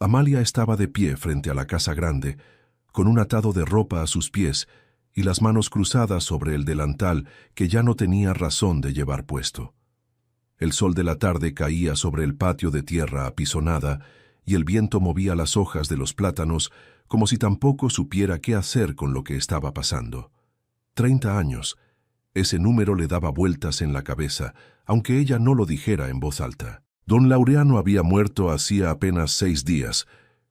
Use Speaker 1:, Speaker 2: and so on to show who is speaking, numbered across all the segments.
Speaker 1: Amalia estaba de pie frente a la casa grande, con un atado de ropa a sus pies y las manos cruzadas sobre el delantal que ya no tenía razón de llevar puesto. El sol de la tarde caía sobre el patio de tierra apisonada y el viento movía las hojas de los plátanos como si tampoco supiera qué hacer con lo que estaba pasando. 30 años. Ese número le daba vueltas en la cabeza, aunque ella no lo dijera en voz alta. Don Laureano había muerto hacía apenas 6 días,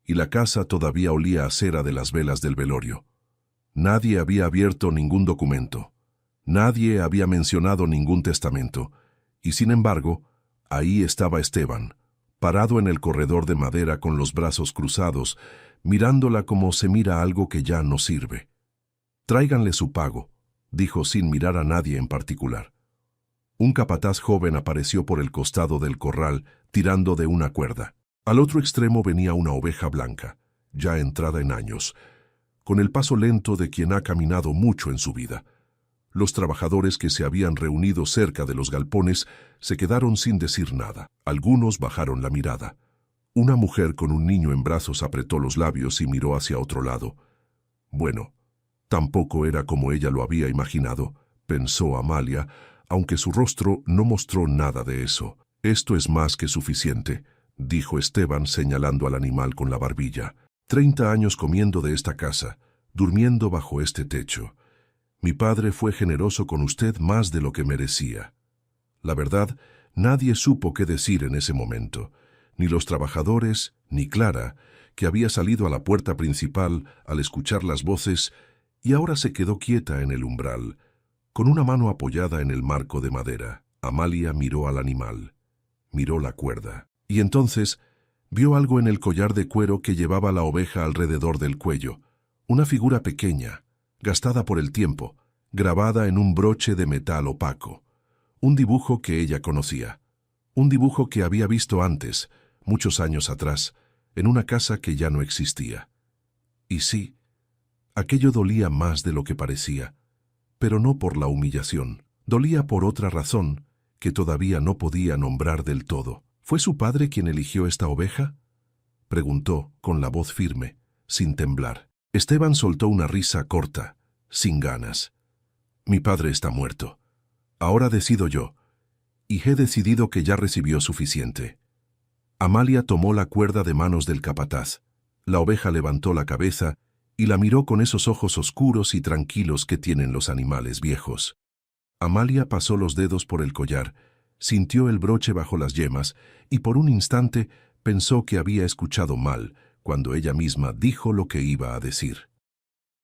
Speaker 1: y la casa todavía olía a cera de las velas del velorio. Nadie había abierto ningún documento. Nadie había mencionado ningún testamento. Y sin embargo, ahí estaba Esteban, parado en el corredor de madera con los brazos cruzados, mirándola como se mira algo que ya no sirve. «Tráiganle su pago», dijo sin mirar a nadie en particular. Un capataz joven apareció por el costado del corral, tirando de una cuerda. Al otro extremo venía una oveja blanca, ya entrada en años, con el paso lento de quien ha caminado mucho en su vida. Los trabajadores que se habían reunido cerca de los galpones se quedaron sin decir nada. Algunos bajaron la mirada. Una mujer con un niño en brazos apretó los labios y miró hacia otro lado. Bueno, tampoco era como ella lo había imaginado, pensó Amalia, aunque su rostro no mostró nada de eso. «Esto es más que suficiente», dijo Esteban señalando al animal con la barbilla. 30 años comiendo de esta casa, durmiendo bajo este techo. Mi padre fue generoso con usted más de lo que merecía». La verdad, nadie supo qué decir en ese momento, ni los trabajadores, ni Clara, que había salido a la puerta principal al escuchar las voces y ahora se quedó quieta en el umbral, con una mano apoyada en el marco de madera. Amalia miró al animal, miró la cuerda, y entonces vio algo en el collar de cuero que llevaba la oveja alrededor del cuello, una figura pequeña, gastada por el tiempo, grabada en un broche de metal opaco. Un dibujo que ella conocía, un dibujo que había visto antes, muchos años atrás, en una casa que ya no existía. Y sí, aquello dolía más de lo que parecía, pero no por la humillación, dolía por otra razón que todavía no podía nombrar del todo. ¿Fue su padre quien eligió esta oveja?, preguntó con la voz firme, sin temblar. Esteban soltó una risa corta, sin ganas. «Mi padre está muerto. Ahora decido yo, y he decidido que ya recibió suficiente». Amalia tomó la cuerda de manos del capataz. La oveja levantó la cabeza y la miró con esos ojos oscuros y tranquilos que tienen los animales viejos. Amalia pasó los dedos por el collar, sintió el broche bajo las yemas y por un instante pensó que había escuchado mal cuando ella misma dijo lo que iba a decir.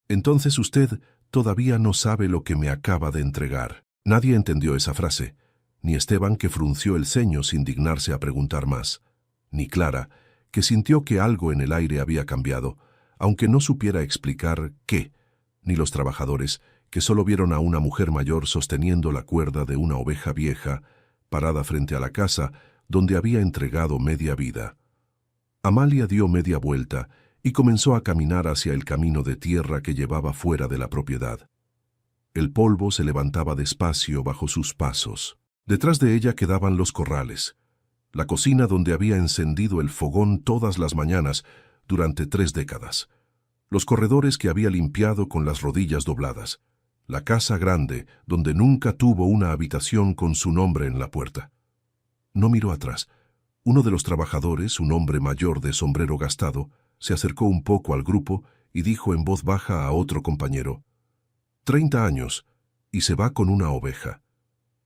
Speaker 1: «Entonces usted todavía no sabe lo que me acaba de entregar». Nadie entendió esa frase, ni Esteban, que frunció el ceño sin dignarse a preguntar más, ni Clara, que sintió que algo en el aire había cambiado, aunque no supiera explicar qué, ni los trabajadores, que solo vieron a una mujer mayor sosteniendo la cuerda de una oveja vieja, parada frente a la casa donde había entregado media vida. Amalia dio media vuelta y comenzó a caminar hacia el camino de tierra que llevaba fuera de la propiedad. El polvo se levantaba despacio bajo sus pasos. Detrás de ella quedaban los corrales, la cocina donde había encendido el fogón todas las mañanas durante 3 décadas, los corredores que había limpiado con las rodillas dobladas, la casa grande donde nunca tuvo una habitación con su nombre en la puerta. No miró atrás. Uno de los trabajadores, un hombre mayor de sombrero gastado, se acercó un poco al grupo y dijo en voz baja a otro compañero: 30 años, y se va con una oveja.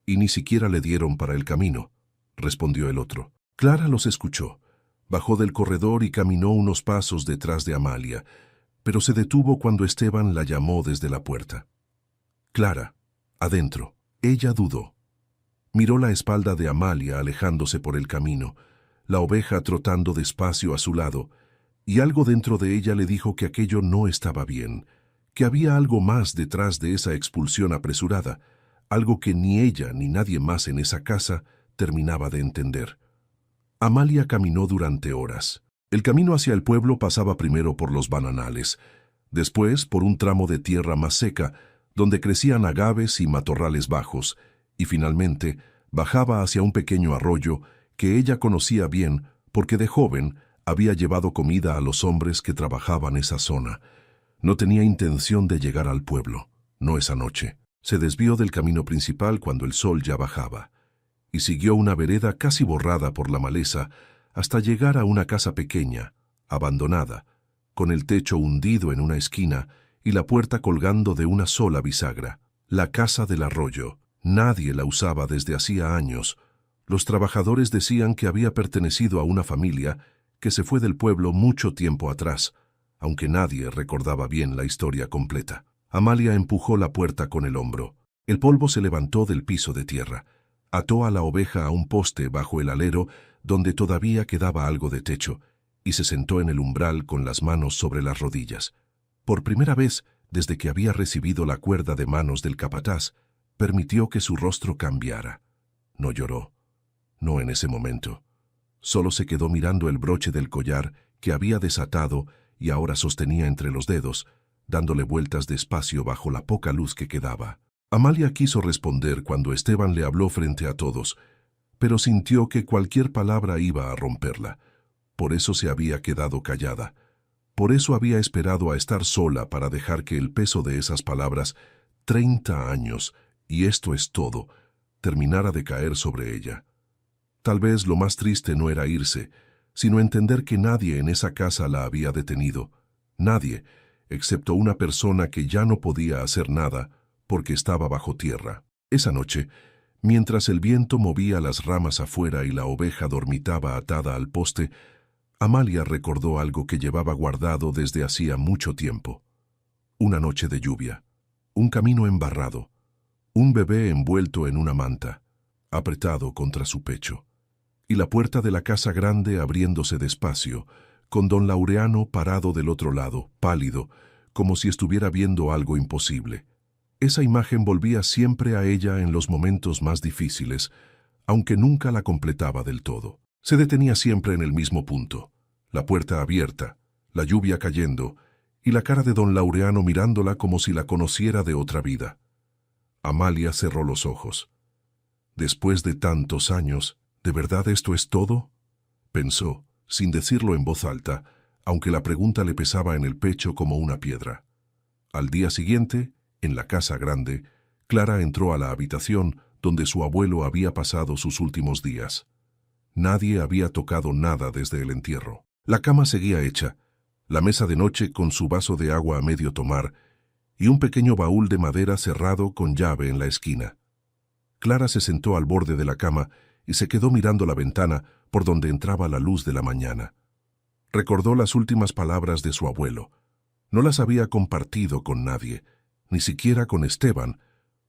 Speaker 1: Y ni siquiera le dieron para el camino, respondió el otro. Clara los escuchó, bajó del corredor y caminó unos pasos detrás de Amalia, pero se detuvo cuando Esteban la llamó desde la puerta. Clara, adentro. Ella dudó. Miró la espalda de Amalia alejándose por el camino, la oveja trotando despacio a su lado, y algo dentro de ella le dijo que aquello no estaba bien, que había algo más detrás de esa expulsión apresurada, algo que ni ella ni nadie más en esa casa terminaba de entender. Amalia caminó durante horas. El camino hacia el pueblo pasaba primero por los bananales, después por un tramo de tierra más seca, donde crecían agaves y matorrales bajos, y finalmente bajaba hacia un pequeño arroyo que ella conocía bien porque de joven Había llevado comida a los hombres que trabajaban esa zona. No tenía intención de llegar al pueblo, no esa noche. Se desvió del camino principal cuando el sol ya bajaba, y siguió una vereda casi borrada por la maleza hasta llegar a una casa pequeña, abandonada, con el techo hundido en una esquina y la puerta colgando de una sola bisagra. La casa del arroyo. Nadie la usaba desde hacía años. Los trabajadores decían que había pertenecido a una familia que se fue del pueblo mucho tiempo atrás, aunque nadie recordaba bien la historia completa. Amalia empujó la puerta con el hombro. El polvo se levantó del piso de tierra. Ató a la oveja a un poste bajo el alero donde todavía quedaba algo de techo, y se sentó en el umbral con las manos sobre las rodillas. Por primera vez, desde que había recibido la cuerda de manos del capataz, permitió que su rostro cambiara. No lloró, no en ese momento. Solo se quedó mirando el broche del collar que había desatado y ahora sostenía entre los dedos, dándole vueltas despacio bajo la poca luz que quedaba. Amalia quiso responder cuando Esteban le habló frente a todos, pero sintió que cualquier palabra iba a romperla. Por eso se había quedado callada. Por eso había esperado a estar sola para dejar que el peso de esas palabras, 30 años, y esto es todo, terminara de caer sobre ella. Tal vez lo más triste no era irse, sino entender que nadie en esa casa la había detenido. Nadie, excepto una persona que ya no podía hacer nada porque estaba bajo tierra. Esa noche, mientras el viento movía las ramas afuera y la oveja dormitaba atada al poste, Amalia recordó algo que llevaba guardado desde hacía mucho tiempo. Una noche de lluvia, un camino embarrado, un bebé envuelto en una manta, apretado contra su pecho, y la puerta de la casa grande abriéndose despacio, con don Laureano parado del otro lado, pálido, como si estuviera viendo algo imposible. Esa imagen volvía siempre a ella en los momentos más difíciles, aunque nunca la completaba del todo. Se detenía siempre en el mismo punto, la puerta abierta, la lluvia cayendo, y la cara de don Laureano mirándola como si la conociera de otra vida. Amalia cerró los ojos. Después de tantos años, ¿de verdad esto es todo?, pensó, sin decirlo en voz alta, aunque la pregunta le pesaba en el pecho como una piedra. Al día siguiente, en la casa grande, Clara entró a la habitación donde su abuelo había pasado sus últimos días. Nadie había tocado nada desde el entierro. La cama seguía hecha, la mesa de noche con su vaso de agua a medio tomar y un pequeño baúl de madera cerrado con llave en la esquina. Clara se sentó al borde de la cama y se quedó mirando la ventana por donde entraba la luz de la mañana. Recordó las últimas palabras de su abuelo. No las había compartido con nadie, ni siquiera con Esteban,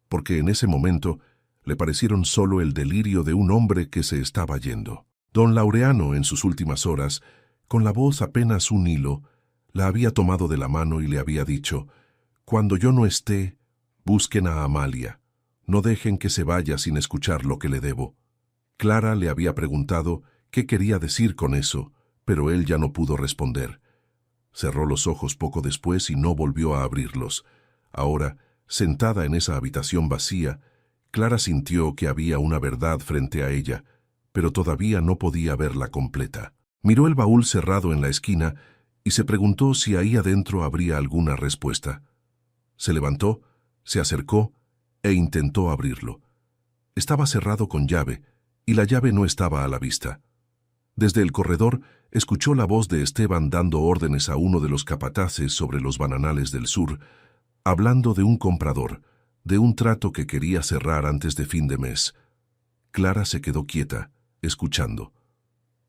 Speaker 1: porque en ese momento le parecieron solo el delirio de un hombre que se estaba yendo. Don Laureano, en sus últimas horas, con la voz apenas un hilo, la había tomado de la mano y le había dicho: «Cuando yo no esté, busquen a Amalia. No dejen que se vaya sin escuchar lo que le debo». Clara le había preguntado qué quería decir con eso, pero él ya no pudo responder. Cerró los ojos poco después y no volvió a abrirlos. Ahora, sentada en esa habitación vacía, Clara sintió que había una verdad frente a ella, pero todavía no podía verla completa. Miró el baúl cerrado en la esquina y se preguntó si ahí adentro habría alguna respuesta. Se levantó, se acercó e intentó abrirlo. Estaba cerrado con llave y la llave no estaba a la vista. Desde el corredor escuchó la voz de Esteban dando órdenes a uno de los capataces sobre los bananales del sur, hablando de un comprador, de un trato que quería cerrar antes de fin de mes. Clara se quedó quieta, escuchando.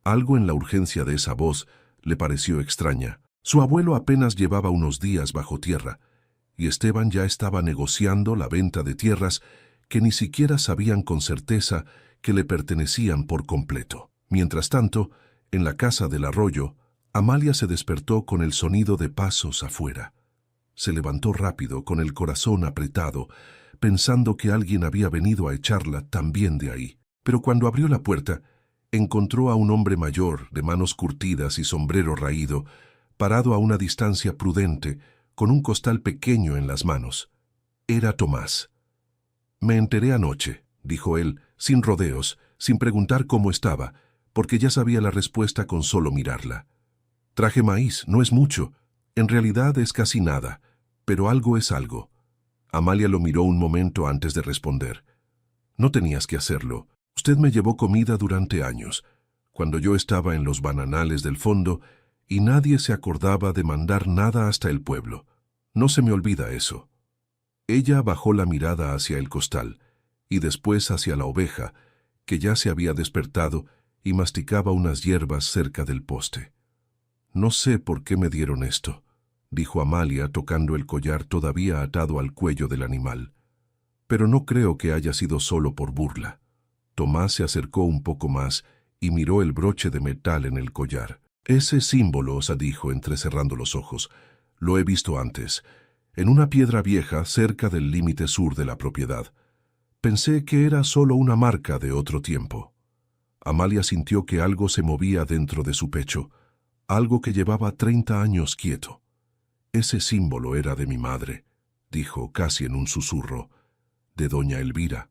Speaker 1: Algo en la urgencia de esa voz le pareció extraña. Su abuelo apenas llevaba unos días bajo tierra, y Esteban ya estaba negociando la venta de tierras que ni siquiera sabían con certeza que le pertenecían por completo. Mientras tanto, en la casa del arroyo, Amalia se despertó con el sonido de pasos afuera. Se levantó rápido, con el corazón apretado, pensando que alguien había venido a echarla también de ahí. Pero cuando abrió la puerta, encontró a un hombre mayor, de manos curtidas y sombrero raído, parado a una distancia prudente, con un costal pequeño en las manos. Era Tomás. «Me enteré anoche», dijo él, sin rodeos, sin preguntar cómo estaba, porque ya sabía la respuesta con solo mirarla. Traje maíz, no es mucho. En realidad es casi nada, pero algo es algo. Amalia lo miró un momento antes de responder. No tenías que hacerlo. Usted me llevó comida durante años, cuando yo estaba en los bananales del fondo, y nadie se acordaba de mandar nada hasta el pueblo. No se me olvida eso. Ella bajó la mirada hacia el costal, y después hacia la oveja, que ya se había despertado y masticaba unas hierbas cerca del poste. No sé por qué me dieron esto, dijo Amalia tocando el collar todavía atado al cuello del animal. Pero no creo que haya sido solo por burla. Tomás se acercó un poco más y miró el broche de metal en el collar. Ese símbolo, dijo entrecerrando los ojos, lo he visto antes, en una piedra vieja cerca del límite sur de la propiedad. Pensé que era solo una marca de otro tiempo. Amalia sintió que algo se movía dentro de su pecho, algo que llevaba 30 años quieto. Ese símbolo era de mi madre, dijo casi en un susurro, de doña Elvira.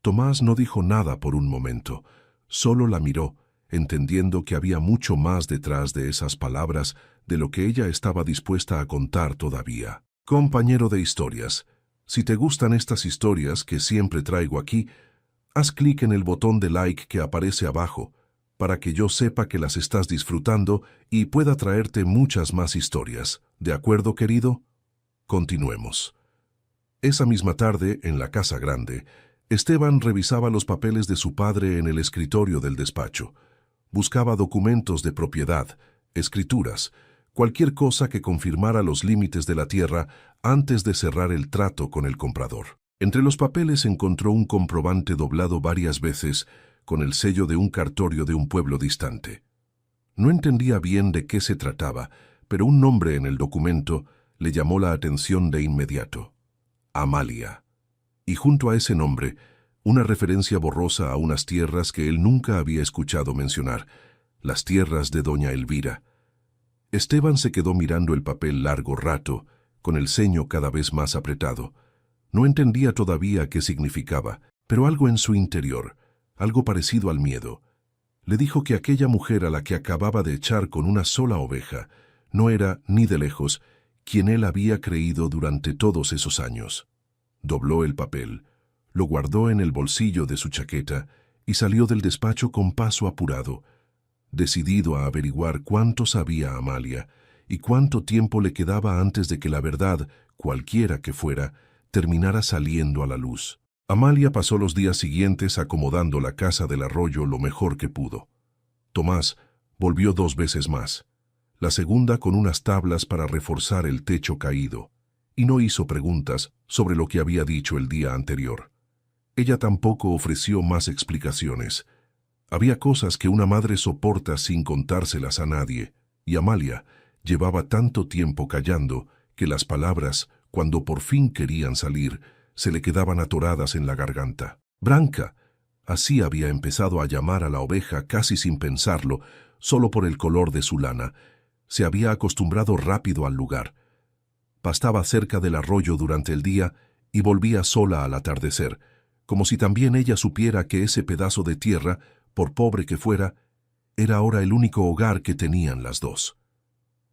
Speaker 1: Tomás no dijo nada por un momento, solo la miró, entendiendo que había mucho más detrás de esas palabras de lo que ella estaba dispuesta a contar todavía. Compañero de historias, si te gustan estas historias que siempre traigo aquí, haz clic en el botón de like que aparece abajo, para que yo sepa que las estás disfrutando y pueda traerte muchas más historias. ¿De acuerdo, querido? Continuemos. Esa misma tarde, en la casa grande, Esteban revisaba los papeles de su padre en el escritorio del despacho. Buscaba documentos de propiedad, escrituras, cualquier cosa que confirmara los límites de la tierra antes de cerrar el trato con el comprador. Entre los papeles encontró un comprobante doblado varias veces con el sello de un cartorio de un pueblo distante. No entendía bien de qué se trataba, pero un nombre en el documento le llamó la atención de inmediato. Amalia. Y junto a ese nombre, una referencia borrosa a unas tierras que él nunca había escuchado mencionar, las tierras de doña Elvira. Esteban se quedó mirando el papel largo rato, con el ceño cada vez más apretado. No entendía todavía qué significaba, pero algo en su interior, algo parecido al miedo, le dijo que aquella mujer a la que acababa de echar con una sola oveja no era, ni de lejos, quien él había creído durante todos esos años. Dobló el papel, lo guardó en el bolsillo de su chaqueta y salió del despacho con paso apurado, decidido a averiguar cuánto sabía Amalia y cuánto tiempo le quedaba antes de que la verdad, cualquiera que fuera, terminara saliendo a la luz. Amalia pasó los días siguientes acomodando la casa del arroyo lo mejor que pudo. Tomás volvió 2 veces más, la segunda con unas tablas para reforzar el techo caído, y no hizo preguntas sobre lo que había dicho el día anterior. Ella tampoco ofreció más explicaciones. Había cosas que una madre soporta sin contárselas a nadie, y Amalia llevaba tanto tiempo callando que las palabras, cuando por fin querían salir, se le quedaban atoradas en la garganta. Branca, así había empezado a llamar a la oveja casi sin pensarlo, solo por el color de su lana. Se había acostumbrado rápido al lugar. Pastaba cerca del arroyo durante el día y volvía sola al atardecer, como si también ella supiera que ese pedazo de tierra, por pobre que fuera, era ahora el único hogar que tenían las dos.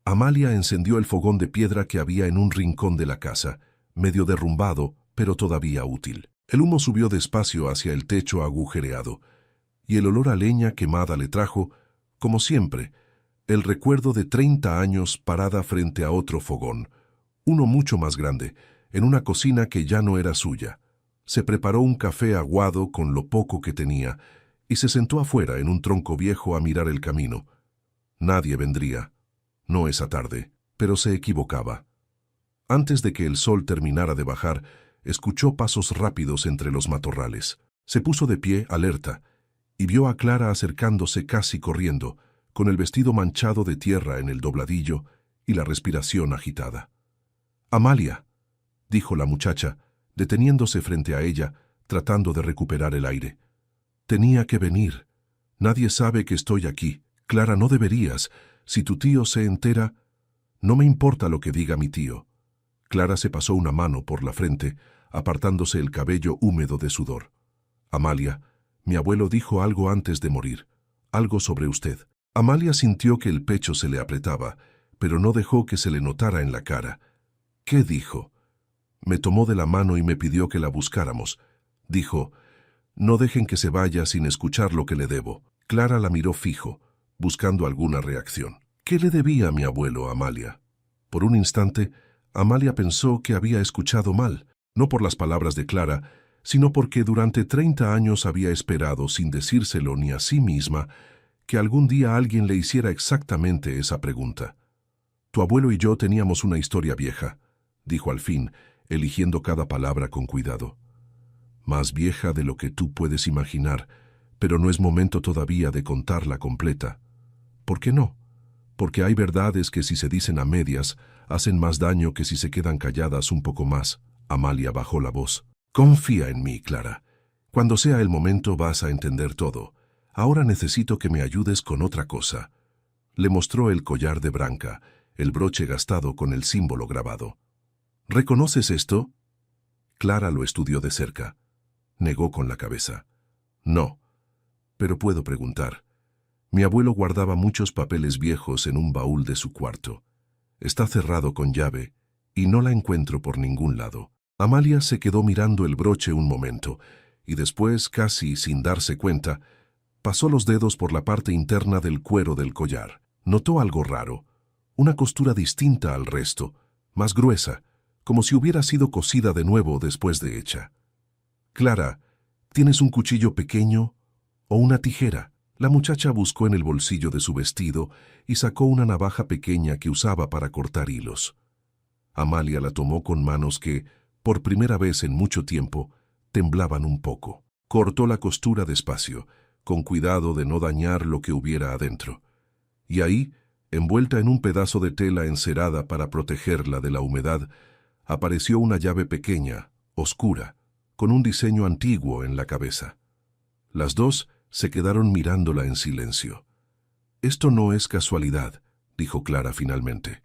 Speaker 1: Amalia encendió el fogón de piedra que había en un rincón de la casa, medio derrumbado, pero todavía útil. El humo subió despacio hacia el techo agujereado, y el olor a leña quemada le trajo, como siempre, el recuerdo de 30 años parada frente a otro fogón, uno mucho más grande, en una cocina que ya no era suya. Se preparó un café aguado con lo poco que tenía, y se sentó afuera en un tronco viejo a mirar el camino. Nadie vendría, no esa tarde, pero se equivocaba. Antes de que el sol terminara de bajar, escuchó pasos rápidos entre los matorrales. Se puso de pie, alerta, y vio a Clara acercándose casi corriendo, con el vestido manchado de tierra en el dobladillo y la respiración agitada. «Amalia», dijo la muchacha, deteniéndose frente a ella, tratando de recuperar el aire. «Tenía que venir. Nadie sabe que estoy aquí. Clara, no deberías. Si tu tío se entera...» «No me importa lo que diga mi tío». Clara se pasó una mano por la frente, apartándose el cabello húmedo de sudor. «Amalia, mi abuelo dijo algo antes de morir, algo sobre usted». Amalia sintió que el pecho se le apretaba, pero no dejó que se le notara en la cara. ¿Qué dijo? Me tomó de la mano y me pidió que la buscáramos. Dijo, no dejen que se vaya sin escuchar lo que le debo. Clara la miró fijo, buscando alguna reacción. ¿Qué le debía a mi abuelo, Amalia? Por un instante, Amalia pensó que había escuchado mal, no por las palabras de Clara, sino porque durante 30 años había esperado, sin decírselo ni a sí misma, que algún día alguien le hiciera exactamente esa pregunta. Tu abuelo y yo teníamos una historia vieja, dijo al fin, eligiendo cada palabra con cuidado. Más vieja de lo que tú puedes imaginar, pero no es momento todavía de contarla completa. ¿Por qué no? Porque hay verdades que si se dicen a medias, hacen más daño que si se quedan calladas un poco más. Amalia bajó la voz. Confía en mí, Clara. Cuando sea el momento vas a entender todo. Ahora necesito que me ayudes con otra cosa. Le mostró el collar de branca, el broche gastado con el símbolo grabado. ¿Reconoces esto? Clara lo estudió de cerca. Negó con la cabeza. No, pero puedo preguntar. Mi abuelo guardaba muchos papeles viejos en un baúl de su cuarto. Está cerrado con llave y no la encuentro por ningún lado. Amalia se quedó mirando el broche un momento y después, casi sin darse cuenta, pasó los dedos por la parte interna del cuero del collar. Notó algo raro, una costura distinta al resto, más gruesa, como si hubiera sido cosida de nuevo después de hecha. Clara, ¿tienes un cuchillo pequeño o una tijera? La muchacha buscó en el bolsillo de su vestido y sacó una navaja pequeña que usaba para cortar hilos. Amalia la tomó con manos que, por primera vez en mucho tiempo, temblaban un poco. Cortó la costura despacio, con cuidado de no dañar lo que hubiera adentro. Y ahí, envuelta en un pedazo de tela encerada para protegerla de la humedad, apareció una llave pequeña, oscura, con un diseño antiguo en la cabeza. Las dos se quedaron mirándola en silencio. Esto no es casualidad, dijo Clara finalmente.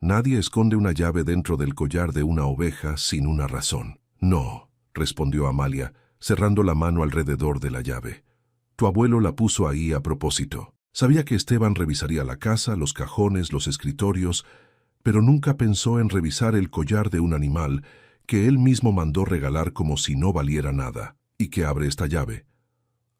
Speaker 1: Nadie esconde una llave dentro del collar de una oveja sin una razón. No, respondió Amalia, cerrando la mano alrededor de la llave. Tu abuelo la puso ahí a propósito. Sabía que Esteban revisaría la casa, los cajones, los escritorios, pero nunca pensó en revisar el collar de un animal que él mismo mandó regalar como si no valiera nada. ¿Y qué abre esta llave?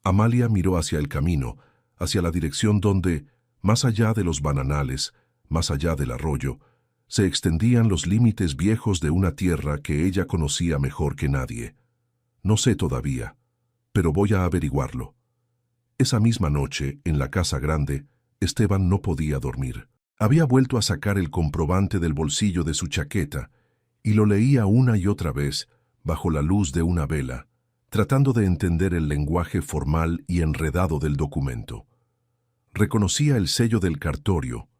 Speaker 1: Amalia miró hacia el camino, hacia la dirección donde, más allá de los bananales, más allá del arroyo, se extendían los límites viejos de una tierra que ella conocía mejor que nadie. No sé todavía, pero voy a averiguarlo. Esa misma noche, en la casa grande, Esteban no podía dormir. Había vuelto a sacar el comprobante del bolsillo de su chaqueta y lo leía una y otra vez, bajo la luz de una vela, tratando de entender el lenguaje formal y enredado del documento. Reconocía el sello del cartorio,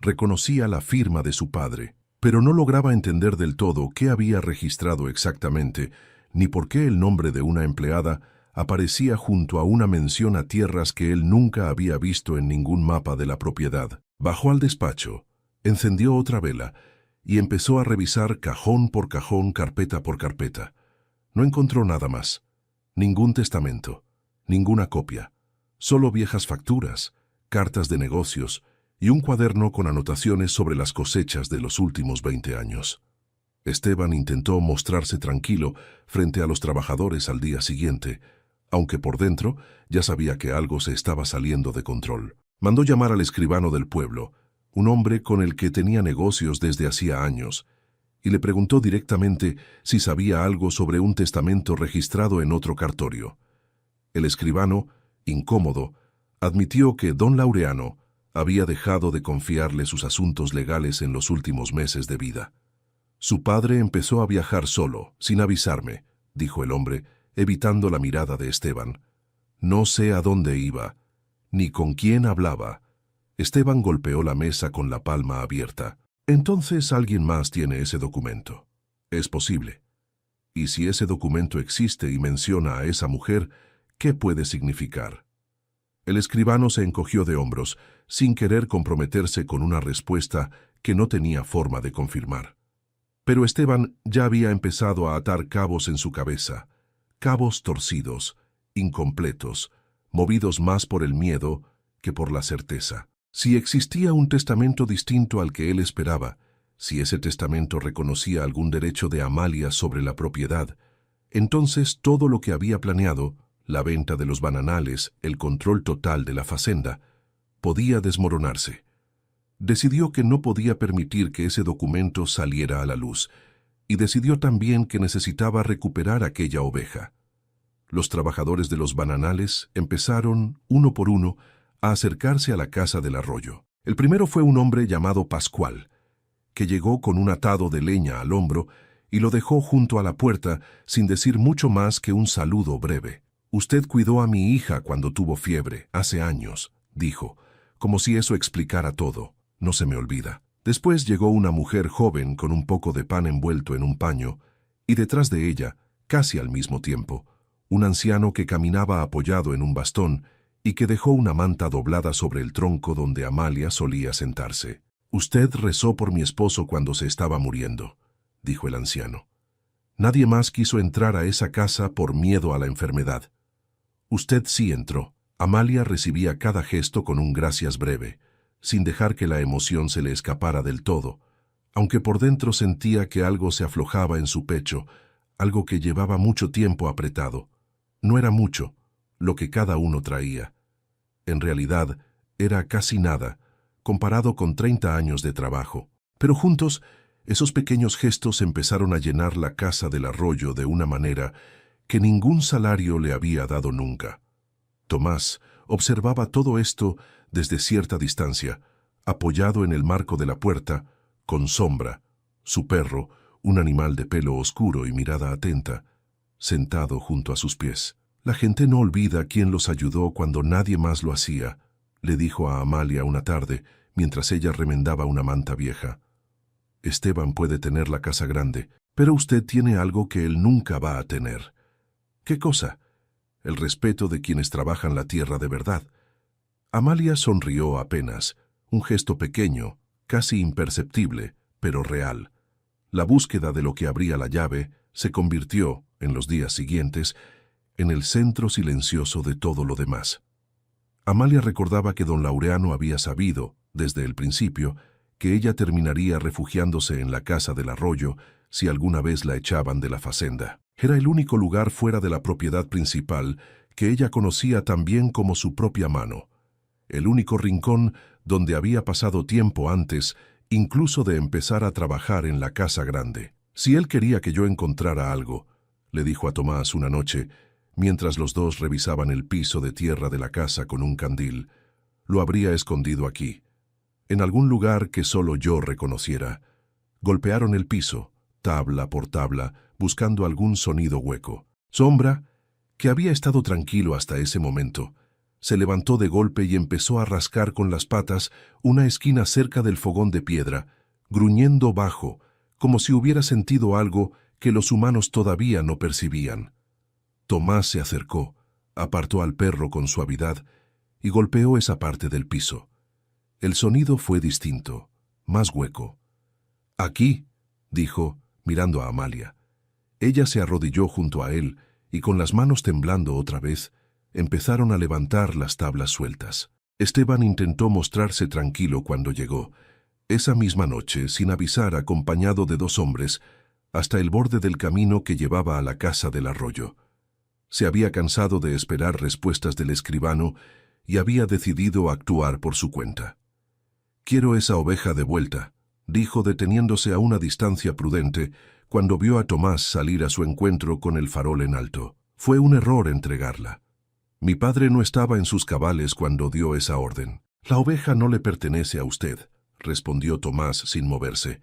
Speaker 1: reconocía la firma de su padre, pero no lograba entender del todo qué había registrado exactamente, ni por qué el nombre de una empleada aparecía junto a una mención a tierras que él nunca había visto en ningún mapa de la propiedad. Bajó al despacho, encendió otra vela y empezó a revisar cajón por cajón, carpeta por carpeta. No encontró nada más. Ningún testamento, ninguna copia, solo viejas facturas, cartas de negocios y un cuaderno con anotaciones sobre las cosechas de los últimos 20 años. Esteban intentó mostrarse tranquilo frente a los trabajadores al día siguiente, aunque por dentro ya sabía que algo se estaba saliendo de control. Mandó llamar al escribano del pueblo, un hombre con el que tenía negocios desde hacía años, y le preguntó directamente si sabía algo sobre un testamento registrado en otro cartorio. El escribano, incómodo, admitió que don Laureano había dejado de confiarle sus asuntos legales en los últimos meses de vida. Su padre empezó a viajar solo, sin avisarme, dijo el hombre, evitando la mirada de Esteban. No sé a dónde iba, ni con quién hablaba. Esteban golpeó la mesa con la palma abierta. Entonces alguien más tiene ese documento. Es posible. Y si ese documento existe y menciona a esa mujer, ¿qué puede significar? El escribano se encogió de hombros, sin querer comprometerse con una respuesta que no tenía forma de confirmar. Pero Esteban ya había empezado a atar cabos en su cabeza, cabos torcidos, incompletos, movidos más por el miedo que por la certeza. Si existía un testamento distinto al que él esperaba, si ese testamento reconocía algún derecho de Amalia sobre la propiedad, entonces todo lo que había planeado, la venta de los bananales, el control total de la fazenda, podía desmoronarse. Decidió que no podía permitir que ese documento saliera a la luz, y decidió también que necesitaba recuperar aquella oveja. Los trabajadores de los bananales empezaron, uno por uno, a acercarse a la casa del arroyo. El primero fue un hombre llamado Pascual, que llegó con un atado de leña al hombro y lo dejó junto a la puerta sin decir mucho más que un saludo breve. «Usted cuidó a mi hija cuando tuvo fiebre, hace años», dijo, como si eso explicara todo. «No se me olvida». Después llegó una mujer joven con un poco de pan envuelto en un paño, y detrás de ella, casi al mismo tiempo, un anciano que caminaba apoyado en un bastón y que dejó una manta doblada sobre el tronco donde Amalia solía sentarse. «Usted rezó por mi esposo cuando se estaba muriendo», dijo el anciano. «Nadie más quiso entrar a esa casa por miedo a la enfermedad. Usted sí entró». Amalia recibía cada gesto con un gracias breve, sin dejar que la emoción se le escapara del todo, aunque por dentro sentía que algo se aflojaba en su pecho, algo que llevaba mucho tiempo apretado. No era mucho, lo que cada uno traía. En realidad, era casi nada, comparado con 30 años de trabajo. Pero juntos, esos pequeños gestos empezaron a llenar la casa del arroyo de una manera que ningún salario le había dado nunca. Tomás observaba todo esto desde cierta distancia, apoyado en el marco de la puerta, con Sombra, su perro, un animal de pelo oscuro y mirada atenta, sentado junto a sus pies. «La gente no olvida quién los ayudó cuando nadie más lo hacía», le dijo a Amalia una tarde, mientras ella remendaba una manta vieja. «Esteban puede tener la casa grande, pero usted tiene algo que él nunca va a tener». «¿Qué cosa?» «El respeto de quienes trabajan la tierra de verdad». Amalia sonrió apenas, un gesto pequeño, casi imperceptible, pero real. La búsqueda de lo que abría la llave se convirtió, en los días siguientes, en el centro silencioso de todo lo demás. Amalia recordaba que don Laureano había sabido, desde el principio, que ella terminaría refugiándose en la casa del arroyo si alguna vez la echaban de la fazenda. Era el único lugar fuera de la propiedad principal que ella conocía tan bien como su propia mano. El único rincón donde había pasado tiempo antes, incluso de empezar a trabajar en la casa grande. «Si él quería que yo encontrara algo», le dijo a Tomás una noche, mientras los dos revisaban el piso de tierra de la casa con un candil, «lo habría escondido aquí, en algún lugar que solo yo reconociera». Golpearon el piso, tabla por tabla, buscando algún sonido hueco. Sombra, que había estado tranquilo hasta ese momento, se levantó de golpe y empezó a rascar con las patas una esquina cerca del fogón de piedra, gruñendo bajo, como si hubiera sentido algo que los humanos todavía no percibían. Tomás se acercó, apartó al perro con suavidad y golpeó esa parte del piso. El sonido fue distinto, más hueco. «Aquí», dijo, mirando a Amalia. Ella se arrodilló junto a él y con las manos temblando otra vez, empezaron a levantar las tablas sueltas. Esteban intentó mostrarse tranquilo cuando llegó, esa misma noche, sin avisar, acompañado de 2 hombres, hasta el borde del camino que llevaba a la casa del arroyo. Se había cansado de esperar respuestas del escribano y había decidido actuar por su cuenta. «Quiero esa oveja de vuelta», dijo deteniéndose a una distancia prudente cuando vio a Tomás salir a su encuentro con el farol en alto. «Fue un error entregarla. Mi padre no estaba en sus cabales cuando dio esa orden». «La oveja no le pertenece a usted», respondió Tomás sin moverse.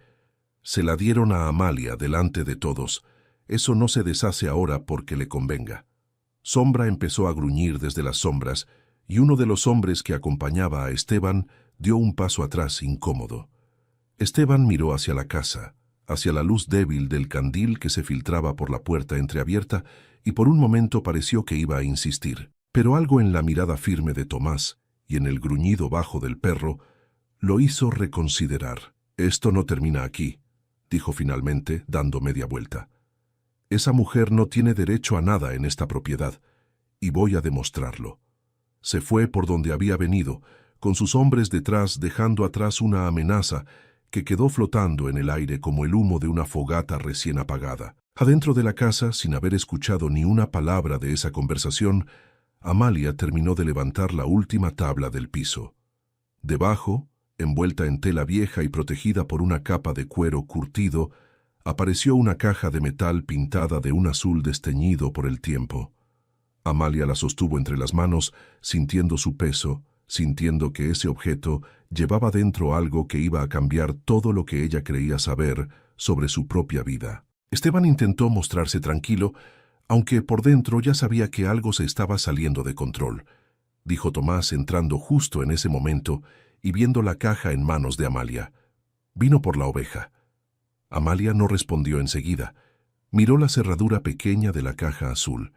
Speaker 1: «Se la dieron a Amalia delante de todos. Eso no se deshace ahora porque le convenga». Sombra empezó a gruñir desde las sombras y uno de los hombres que acompañaba a Esteban dio un paso atrás incómodo. Esteban miró hacia la casa, hacia la luz débil del candil que se filtraba por la puerta entreabierta y por un momento pareció que iba a insistir. Pero algo en la mirada firme de Tomás y en el gruñido bajo del perro lo hizo reconsiderar. «Esto no termina aquí», dijo finalmente, dando media vuelta. «Esa mujer no tiene derecho a nada en esta propiedad, y voy a demostrarlo». Se fue por donde había venido, con sus hombres detrás dejando atrás una amenaza que quedó flotando en el aire como el humo de una fogata recién apagada. Adentro de la casa, sin haber escuchado ni una palabra de esa conversación, Amalia terminó de levantar la última tabla del piso. Debajo, envuelta en tela vieja y protegida por una capa de cuero curtido, apareció una caja de metal pintada de un azul desteñido por el tiempo. Amalia la sostuvo entre las manos, sintiendo su peso, sintiendo que ese objeto llevaba dentro algo que iba a cambiar todo lo que ella creía saber sobre su propia vida. Esteban intentó mostrarse tranquilo, aunque por dentro ya sabía que algo se estaba saliendo de control, dijo Tomás entrando justo en ese momento y viendo la caja en manos de Amalia. Vino por la oveja. Amalia no respondió enseguida. Miró la cerradura pequeña de la caja azul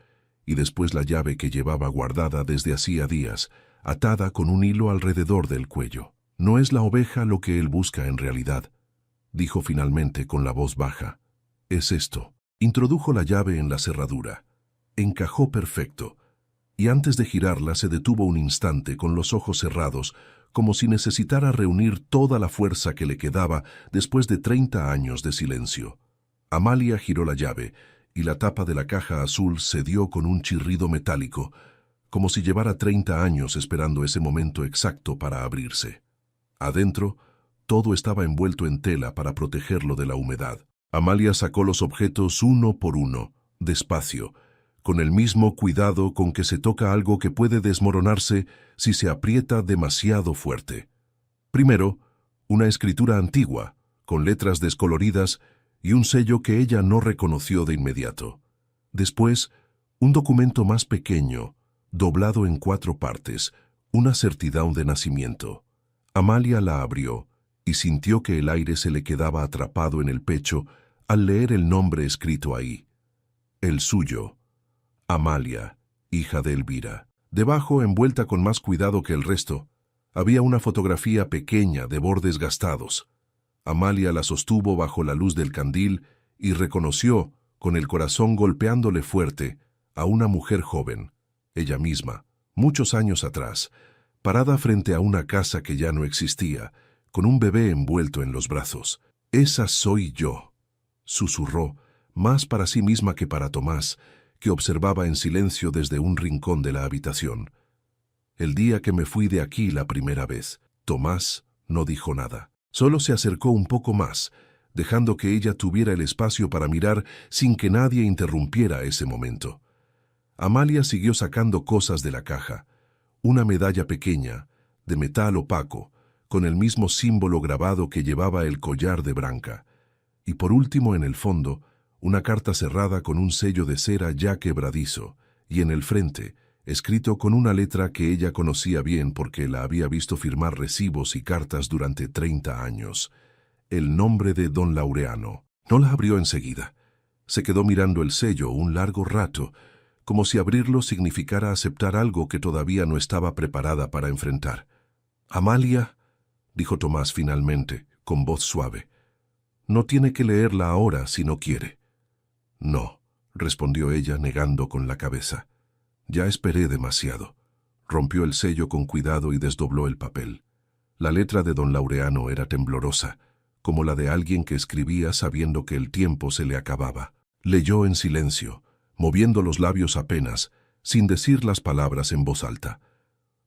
Speaker 1: y después la llave que llevaba guardada desde hacía días, atada con un hilo alrededor del cuello. No es la oveja lo que él busca en realidad, dijo finalmente con la voz baja. Es esto. Introdujo la llave en la cerradura. Encajó perfecto, y antes de girarla se detuvo un instante con los ojos cerrados, como si necesitara reunir toda la fuerza que le quedaba después de 30 años de silencio. Amalia giró la llave, y la tapa de la caja azul cedió con un chirrido metálico, como si llevara 30 años esperando ese momento exacto para abrirse. Adentro, todo estaba envuelto en tela para protegerlo de la humedad. Amalia sacó los objetos uno por uno, despacio, con el mismo cuidado con que se toca algo que puede desmoronarse si se aprieta demasiado fuerte. Primero, una escritura antigua, con letras descoloridas y un sello que ella no reconoció de inmediato. Después, un documento más pequeño, doblado en 4 partes, una certidumbre de nacimiento. Amalia la abrió y sintió que el aire se le quedaba atrapado en el pecho al leer el nombre escrito ahí. El suyo. Amalia, hija de Elvira. Debajo, envuelta con más cuidado que el resto, había una fotografía pequeña de bordes gastados. Amalia la sostuvo bajo la luz del candil y reconoció, con el corazón golpeándole fuerte, a una mujer joven, ella misma, muchos años atrás, parada frente a una casa que ya no existía, con un bebé envuelto en los brazos. «Esa soy yo», susurró, más para sí misma que para Tomás, que observaba en silencio desde un rincón de la habitación. «El día que me fui de aquí la primera vez». Tomás no dijo nada. Solo se acercó un poco más, dejando que ella tuviera el espacio para mirar sin que nadie interrumpiera ese momento. Amalia siguió sacando cosas de la caja. Una medalla pequeña, de metal opaco, con el mismo símbolo grabado que llevaba el collar de Branca. Y por último, en el fondo, una carta cerrada con un sello de cera ya quebradizo, y en el frente, escrito con una letra que ella conocía bien porque la había visto firmar recibos y cartas durante 30 años. El nombre de don Laureano. No la abrió enseguida. Se quedó mirando el sello un largo rato, como si abrirlo significara aceptar algo que todavía no estaba preparada para enfrentar. «Amalia», dijo Tomás finalmente, con voz suave, «no tiene que leerla ahora si no quiere». «No», respondió ella negando con la cabeza. «Ya esperé demasiado». Rompió el sello con cuidado y desdobló el papel. La letra de don Laureano era temblorosa, como la de alguien que escribía sabiendo que el tiempo se le acababa. Leyó en silencio, moviendo los labios apenas, sin decir las palabras en voz alta.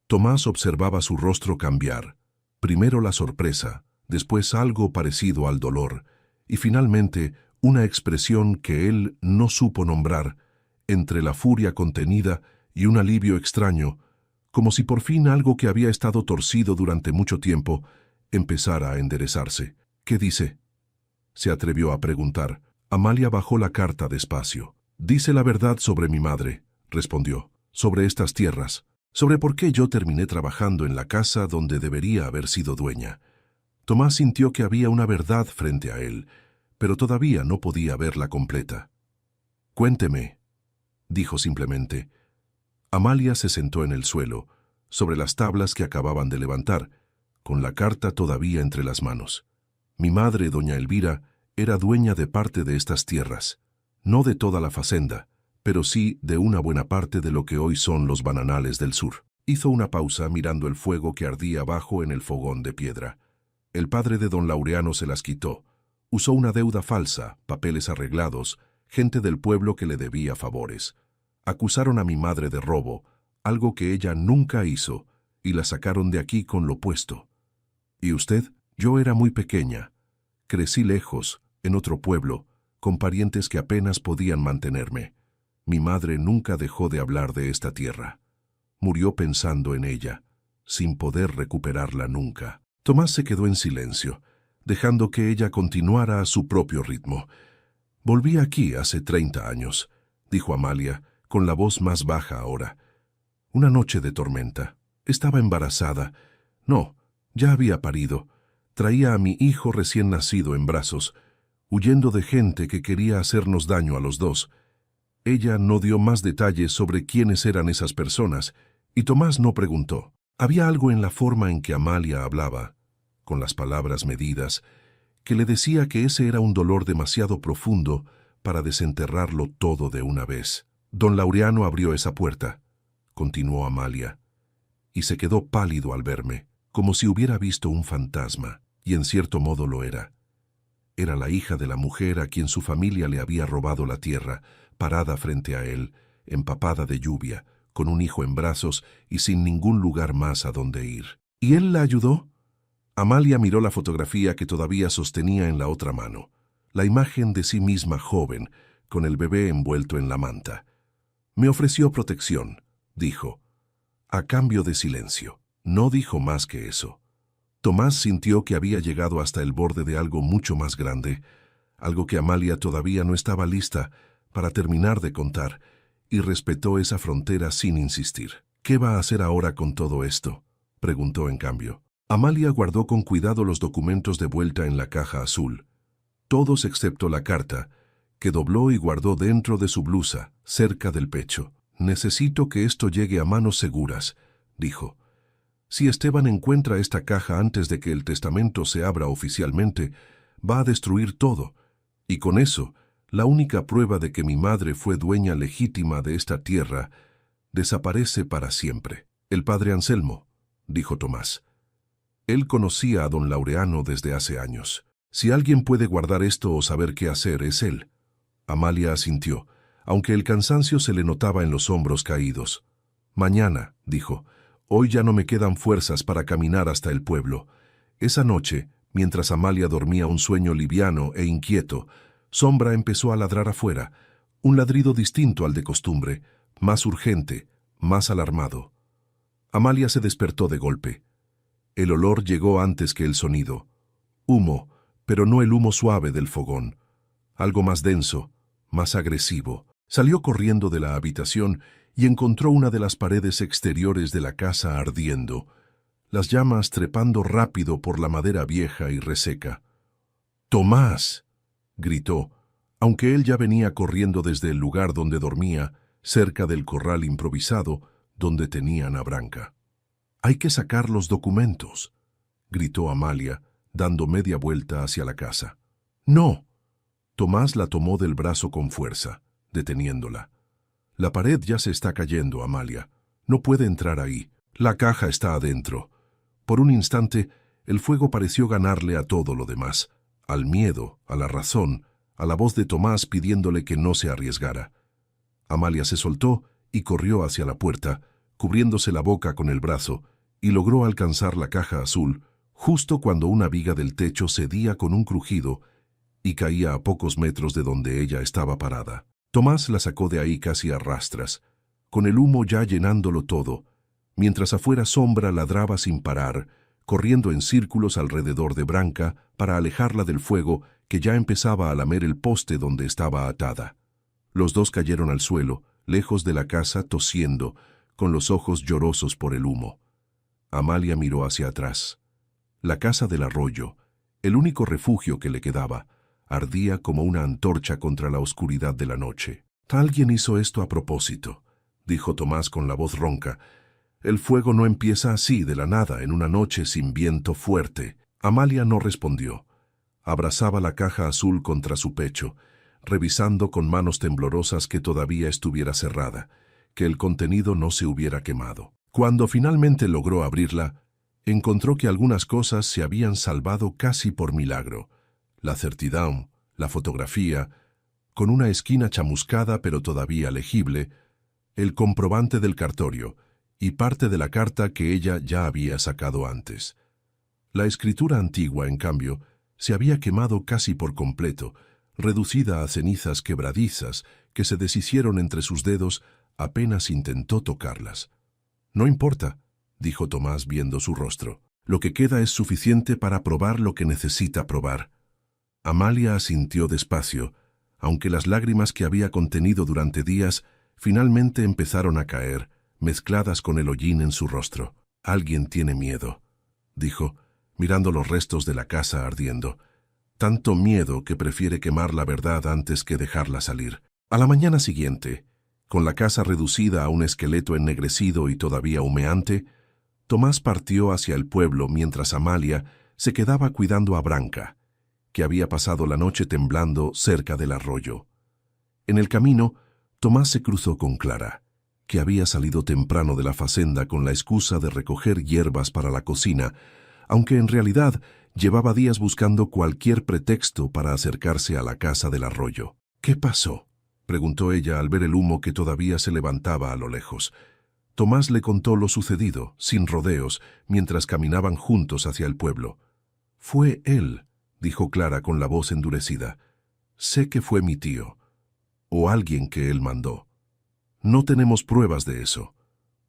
Speaker 1: Tomás observaba su rostro cambiar, primero la sorpresa, después algo parecido al dolor, y finalmente una expresión que él no supo nombrar, entre la furia contenida y un alivio extraño, como si por fin algo que había estado torcido durante mucho tiempo empezara a enderezarse. «¿Qué dice?», se atrevió a preguntar. Amalia bajó la carta despacio. «Dice la verdad sobre mi madre», respondió, «sobre estas tierras, sobre por qué yo terminé trabajando en la casa donde debería haber sido dueña». Tomás sintió que había una verdad frente a él, pero todavía no podía verla completa. «Cuénteme», dijo simplemente. Amalia se sentó en el suelo, sobre las tablas que acababan de levantar, con la carta todavía entre las manos. «Mi madre, doña Elvira, era dueña de parte de estas tierras, no de toda la facenda, pero sí de una buena parte de lo que hoy son los bananales del sur. Hizo una pausa mirando el fuego que ardía abajo en el fogón de piedra. El padre de don Laureano se las quitó. Usó una deuda falsa, papeles arreglados, gente del pueblo que le debía favores. Acusaron a mi madre de robo, algo que ella nunca hizo, y la sacaron de aquí con lo puesto. ¿Y usted? Yo era muy pequeña. Crecí lejos, en otro pueblo, con parientes que apenas podían mantenerme. Mi madre nunca dejó de hablar de esta tierra. Murió pensando en ella, sin poder recuperarla nunca. Tomás se quedó en silencio, dejando que ella continuara a su propio ritmo. «Volví aquí hace 30 años», dijo Amalia, con la voz más baja ahora. «Una noche de tormenta. Estaba embarazada. No, ya había parido. Traía a mi hijo recién nacido en brazos, huyendo de gente que quería hacernos daño a los dos. Ella no dio más detalles sobre quiénes eran esas personas, y Tomás no preguntó. Había algo en la forma en que Amalia hablaba, con las palabras medidas, que le decía que ese era un dolor demasiado profundo para desenterrarlo todo de una vez. Don Laureano abrió esa puerta, continuó Amalia, y se quedó pálido al verme, como si hubiera visto un fantasma, y en cierto modo lo era. Era la hija de la mujer a quien su familia le había robado la tierra, parada frente a él, empapada de lluvia, con un hijo en brazos y sin ningún lugar más a donde ir. ¿Y él la ayudó? Amalia miró la fotografía que todavía sostenía en la otra mano, la imagen de sí misma joven, con el bebé envuelto en la manta. Me ofreció protección, dijo, a cambio de silencio. No dijo más que eso. Tomás sintió que había llegado hasta el borde de algo mucho más grande, algo que Amalia todavía no estaba lista para terminar de contar, y respetó esa frontera sin insistir. «¿Qué va a hacer ahora con todo esto?», preguntó en cambio. Amalia guardó con cuidado los documentos de vuelta en la caja azul, todos excepto la carta, que dobló y guardó dentro de su blusa, cerca del pecho. «Necesito que esto llegue a manos seguras», dijo. «Si Esteban encuentra esta caja antes de que el testamento se abra oficialmente, va a destruir todo, y con eso, la única prueba de que mi madre fue dueña legítima de esta tierra, desaparece para siempre». «El padre Anselmo», dijo Tomás. Él conocía a don Laureano desde hace años. «Si alguien puede guardar esto o saber qué hacer, es él». Amalia asintió, aunque el cansancio se le notaba en los hombros caídos. «Mañana», dijo, «hoy ya no me quedan fuerzas para caminar hasta el pueblo». Esa noche, mientras Amalia dormía un sueño liviano e inquieto, Sombra empezó a ladrar afuera, un ladrido distinto al de costumbre, más urgente, más alarmado. Amalia se despertó de golpe. El olor llegó antes que el sonido. Humo, pero no el humo suave del fogón. Algo más denso, más agresivo. Salió corriendo de la habitación y encontró una de las paredes exteriores de la casa ardiendo, las llamas trepando rápido por la madera vieja y reseca. «¡Tomás!», gritó, aunque él ya venía corriendo desde el lugar donde dormía, cerca del corral improvisado donde tenían a Branca. «Hay que sacar los documentos», gritó Amalia, dando media vuelta hacia la casa. «No». Tomás la tomó del brazo con fuerza, deteniéndola. «La pared ya se está cayendo, Amalia. No puede entrar ahí. La caja está adentro». Por un instante, el fuego pareció ganarle a todo lo demás, al miedo, a la razón, a la voz de Tomás pidiéndole que no se arriesgara. Amalia se soltó y corrió hacia la puerta, cubriéndose la boca con el brazo, y logró alcanzar la caja azul, justo cuando una viga del techo cedía con un crujido y caía a pocos metros de donde ella estaba parada. Tomás la sacó de ahí casi a rastras, con el humo ya llenándolo todo, mientras afuera Sombra ladraba sin parar, corriendo en círculos alrededor de Branca para alejarla del fuego que ya empezaba a lamer el poste donde estaba atada. Los dos cayeron al suelo, lejos de la casa, tosiendo, con los ojos llorosos por el humo. Amalia miró hacia atrás. La casa del arroyo, el único refugio que le quedaba, ardía como una antorcha contra la oscuridad de la noche. «Alguien hizo esto a propósito», dijo Tomás con la voz ronca. «El fuego no empieza así, de la nada, en una noche sin viento fuerte». Amalia no respondió. Abrazaba la caja azul contra su pecho, revisando con manos temblorosas que todavía estuviera cerrada, que el contenido no se hubiera quemado. Cuando finalmente logró abrirla, encontró que algunas cosas se habían salvado casi por milagro. La certidão, la fotografía, con una esquina chamuscada pero todavía legible, el comprobante del cartorio y parte de la carta que ella ya había sacado antes. La escritura antigua, en cambio, se había quemado casi por completo, reducida a cenizas quebradizas que se deshicieron entre sus dedos apenas intentó tocarlas. «No importa», dijo Tomás viendo su rostro. «Lo que queda es suficiente para probar lo que necesita probar». Amalia asintió despacio, aunque las lágrimas que había contenido durante días finalmente empezaron a caer, mezcladas con el hollín en su rostro. «Alguien tiene miedo», dijo, mirando los restos de la casa ardiendo. «Tanto miedo que prefiere quemar la verdad antes que dejarla salir». A la mañana siguiente, con la casa reducida a un esqueleto ennegrecido y todavía humeante, Tomás partió hacia el pueblo mientras Amalia se quedaba cuidando a Branca, que había pasado la noche temblando cerca del arroyo. En el camino, Tomás se cruzó con Clara, que había salido temprano de la facenda con la excusa de recoger hierbas para la cocina, aunque en realidad llevaba días buscando cualquier pretexto para acercarse a la casa del arroyo. «¿Qué pasó?», preguntó ella al ver el humo que todavía se levantaba a lo lejos. Tomás le contó lo sucedido, sin rodeos, mientras caminaban juntos hacia el pueblo. «Fue él», dijo Clara con la voz endurecida. «Sé que fue mi tío, o alguien que él mandó. No tenemos pruebas de eso.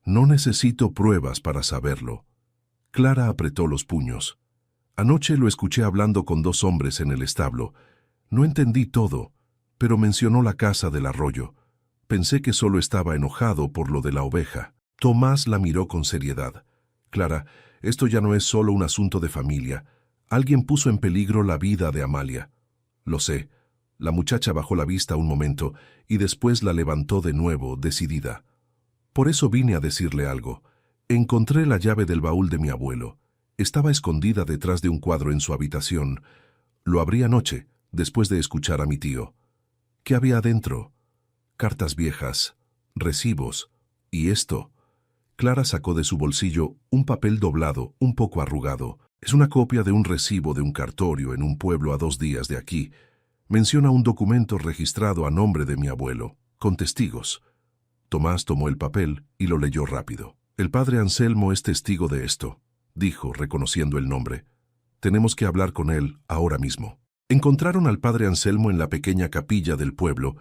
Speaker 1: No necesito pruebas para saberlo». Clara apretó los puños. «Anoche lo escuché hablando con dos hombres en el establo. No entendí todo, pero mencionó la casa del arroyo. Pensé que solo estaba enojado por lo de la oveja». Tomás la miró con seriedad. «Clara, esto ya no es solo un asunto de familia. Alguien puso en peligro la vida de Amalia». «Lo sé». La muchacha bajó la vista un momento y después la levantó de nuevo, decidida. «Por eso vine a decirle algo. Encontré la llave del baúl de mi abuelo. Estaba escondida detrás de un cuadro en su habitación. Lo abrí anoche, después de escuchar a mi tío. ¿Qué había adentro? Cartas viejas, recibos, y esto». Clara sacó de su bolsillo un papel doblado, un poco arrugado. «Es una copia de un recibo de un cartorio en un pueblo a 2 días de aquí. Menciona un documento registrado a nombre de mi abuelo, con testigos». Tomás tomó el papel y lo leyó rápido. «El padre Anselmo es testigo de esto», dijo, reconociendo el nombre. «Tenemos que hablar con él ahora mismo». Encontraron al padre Anselmo en la pequeña capilla del pueblo,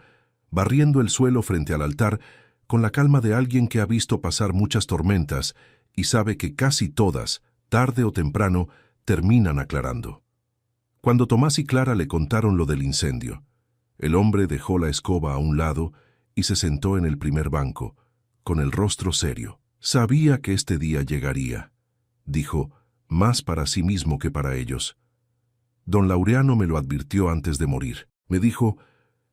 Speaker 1: barriendo el suelo frente al altar, con la calma de alguien que ha visto pasar muchas tormentas y sabe que casi todas, tarde o temprano, terminan aclarando. Cuando Tomás y Clara le contaron lo del incendio, el hombre dejó la escoba a un lado y se sentó en el primer banco, con el rostro serio. «Sabía que este día llegaría», dijo, más para sí mismo que para ellos. «Don Laureano me lo advirtió antes de morir. Me dijo,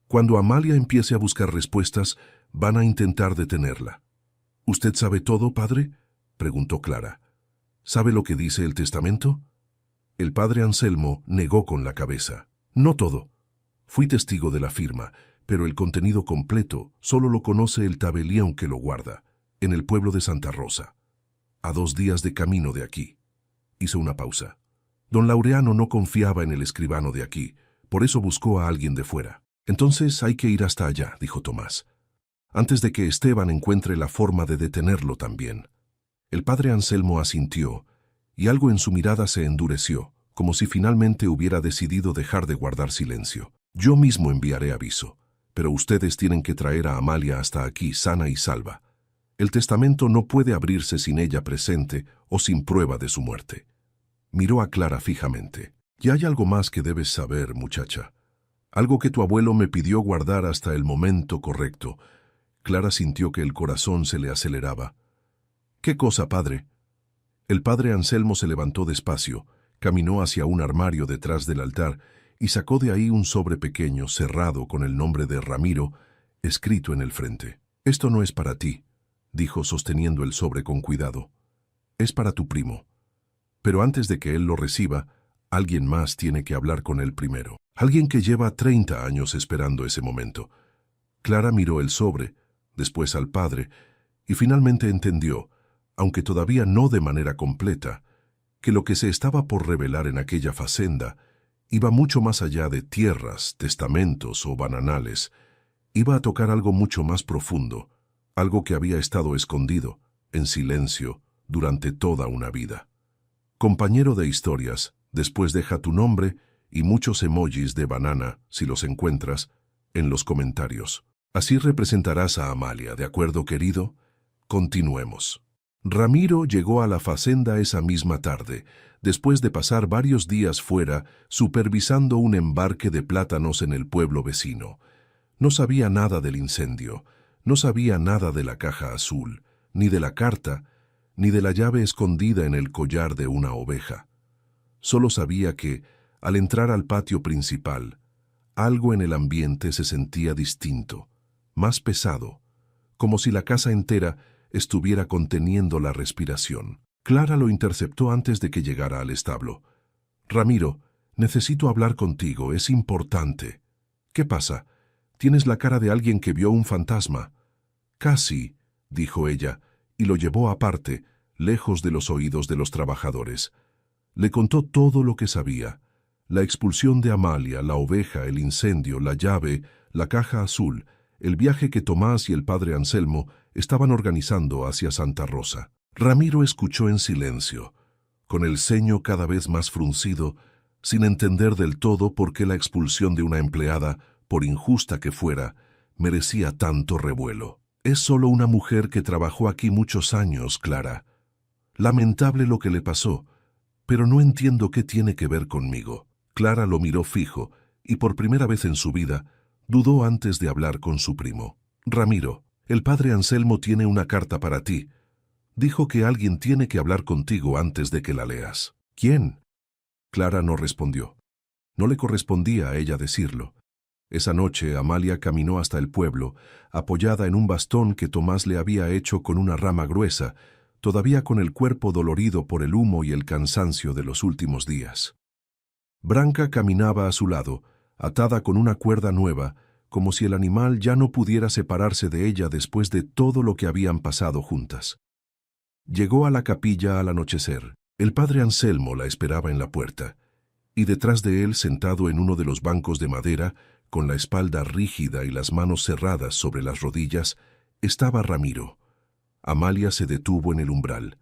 Speaker 1: cuando Amalia empiece a buscar respuestas, van a intentar detenerla». «¿Usted sabe todo, padre?», preguntó Clara. «¿Sabe lo que dice el testamento?». El padre Anselmo negó con la cabeza. «No todo. Fui testigo de la firma, pero el contenido completo solo lo conoce el tabelión que lo guarda, en el pueblo de Santa Rosa, a 2 días de camino de aquí». Hizo una pausa. Don Laureano no confiaba en el escribano de aquí, por eso buscó a alguien de fuera. «Entonces hay que ir hasta allá», dijo Tomás, «antes de que Esteban encuentre la forma de detenerlo también». El padre Anselmo asintió, y algo en su mirada se endureció, como si finalmente hubiera decidido dejar de guardar silencio. «Yo mismo enviaré aviso, pero ustedes tienen que traer a Amalia hasta aquí sana y salva. El testamento no puede abrirse sin ella presente o sin prueba de su muerte». Miró a Clara fijamente. «Y hay algo más que debes saber, muchacha. Algo que tu abuelo me pidió guardar hasta el momento correcto». Clara sintió que el corazón se le aceleraba. «¿Qué cosa, padre?». El padre Anselmo se levantó despacio, caminó hacia un armario detrás del altar y sacó de ahí un sobre pequeño cerrado con el nombre de Ramiro, escrito en el frente. «Esto no es para ti», dijo sosteniendo el sobre con cuidado. «Es para tu primo. Pero antes de que él lo reciba, alguien más tiene que hablar con él primero. Alguien que lleva 30 años esperando ese momento». Clara miró el sobre, después al padre, y finalmente entendió. aunque todavía no de manera completa, que lo que se estaba por revelar en aquella facenda iba mucho más allá de tierras, testamentos o bananales. Iba a tocar algo mucho más profundo, algo que había estado escondido, en silencio, durante toda una vida. Compañero de historias, después deja tu nombre y muchos emojis de banana, si los encuentras, en los comentarios. Así representarás a Amalia, ¿de acuerdo, querido? Continuemos. Ramiro llegó a la facenda esa misma tarde, después de pasar varios días fuera supervisando un embarque de plátanos en el pueblo vecino. No sabía nada del incendio, no sabía nada de la caja azul, ni de la carta, ni de la llave escondida en el collar de una oveja. Solo sabía que, al entrar al patio principal, algo en el ambiente se sentía distinto, más pesado, como si la casa entera estuviera conteniendo la respiración. Clara lo interceptó antes de que llegara al establo. «Ramiro, necesito hablar contigo, es importante». «¿Qué pasa? Tienes la cara de alguien que vio un fantasma». «Casi», dijo ella, y lo llevó aparte, lejos de los oídos de los trabajadores. Le contó todo lo que sabía. La expulsión de Amalia, la oveja, el incendio, la llave, la caja azul, el viaje que Tomás y el padre Anselmo estaban organizando hacia Santa Rosa. Ramiro escuchó en silencio, con el ceño cada vez más fruncido, sin entender del todo por qué la expulsión de una empleada, por injusta que fuera, merecía tanto revuelo. «Es solo una mujer que trabajó aquí muchos años, Clara. Lamentable lo que le pasó, pero no entiendo qué tiene que ver conmigo». Clara lo miró fijo, y por primera vez en su vida, dudó antes de hablar con su primo. «Ramiro, el padre Anselmo tiene una carta para ti. Dijo que alguien tiene que hablar contigo antes de que la leas». «¿Quién?». Clara no respondió. No le correspondía a ella decirlo. Esa noche Amalia caminó hasta el pueblo, apoyada en un bastón que Tomás le había hecho con una rama gruesa, todavía con el cuerpo dolorido por el humo y el cansancio de los últimos días. Branca caminaba a su lado, atada con una cuerda nueva, como si el animal ya no pudiera separarse de ella después de todo lo que habían pasado juntas. Llegó a la capilla al anochecer. El padre Anselmo la esperaba en la puerta, y detrás de él, sentado en uno de los bancos de madera, con la espalda rígida y las manos cerradas sobre las rodillas, estaba Ramiro. Amalia se detuvo en el umbral.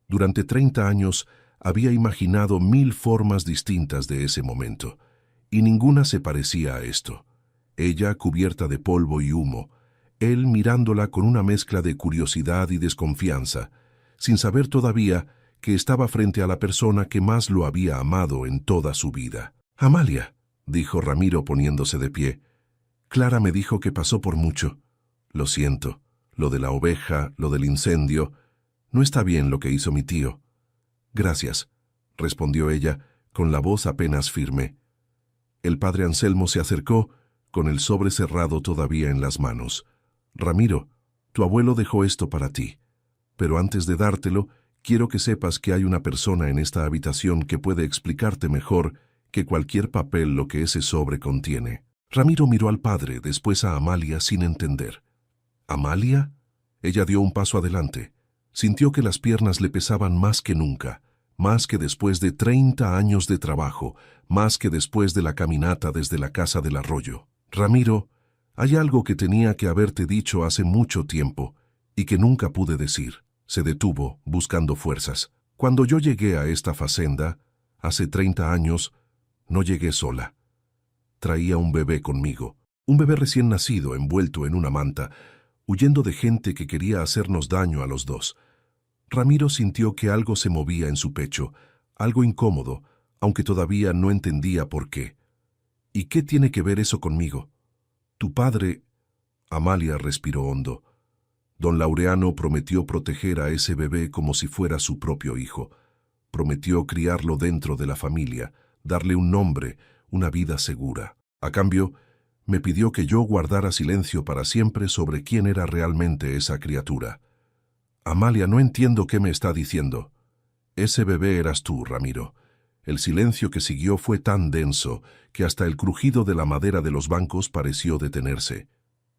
Speaker 1: Durante 30 años había imaginado 1000 formas distintas de ese momento, y ninguna se parecía a esto. Ella cubierta de polvo y humo, él mirándola con una mezcla de curiosidad y desconfianza, sin saber todavía que estaba frente a la persona que más lo había amado en toda su vida. «Amalia», dijo Ramiro poniéndose de pie. «Clara me dijo que pasó por mucho. Lo siento, lo de la oveja, lo del incendio. No está bien lo que hizo mi tío». «Gracias», respondió ella, con la voz apenas firme. El padre Anselmo se acercó, con el sobre cerrado todavía en las manos. «Ramiro, tu abuelo dejó esto para ti. Pero antes de dártelo, quiero que sepas que hay una persona en esta habitación que puede explicarte mejor que cualquier papel lo que ese sobre contiene». Ramiro miró al padre, después a Amalia sin entender. «¿Amalia?». Ella dio un paso adelante. Sintió que las piernas le pesaban más que nunca, más que después de 30 años de trabajo, más que después de la caminata desde la casa del arroyo. «Ramiro, hay algo que tenía que haberte dicho hace mucho tiempo y que nunca pude decir». Se detuvo, buscando fuerzas. «Cuando yo llegué a esta facenda, hace 30 años, no llegué sola. Traía un bebé conmigo, un bebé recién nacido envuelto en una manta, huyendo de gente que quería hacernos daño a los dos». Ramiro sintió que algo se movía en su pecho, algo incómodo, aunque todavía no entendía por qué. «¿Y qué tiene que ver eso conmigo? Tu padre...». Amalia respiró hondo. «Don Laureano prometió proteger a ese bebé como si fuera su propio hijo. Prometió criarlo dentro de la familia, darle un nombre, una vida segura. A cambio, me pidió que yo guardara silencio para siempre sobre quién era realmente esa criatura». «Amalia, no entiendo qué me está diciendo». «Ese bebé eras tú, Ramiro». El silencio que siguió fue tan denso que hasta el crujido de la madera de los bancos pareció detenerse.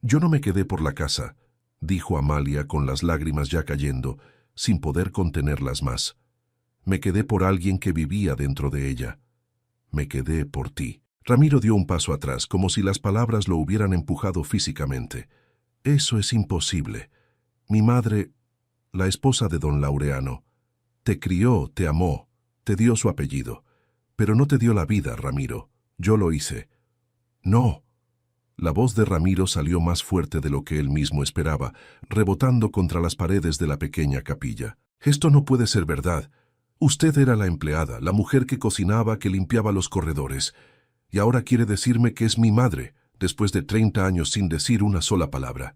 Speaker 1: «Yo no me quedé por la casa», dijo Amalia con las lágrimas ya cayendo, sin poder contenerlas más. Me quedé por alguien que vivía dentro de ella. Me quedé por ti. Ramiro dio un paso atrás, como si las palabras lo hubieran empujado físicamente. Eso es imposible. Mi madre, la esposa de don Laureano, te crió, te amó, te dio su apellido. Pero no te dio la vida, Ramiro. Yo lo hice. No. La voz de Ramiro salió más fuerte de lo que él mismo esperaba, rebotando contra las paredes de la pequeña capilla. Esto no puede ser verdad. Usted era la empleada, la mujer que cocinaba, que limpiaba los corredores. Y ahora quiere decirme que es mi madre, después de 30 años sin decir una sola palabra.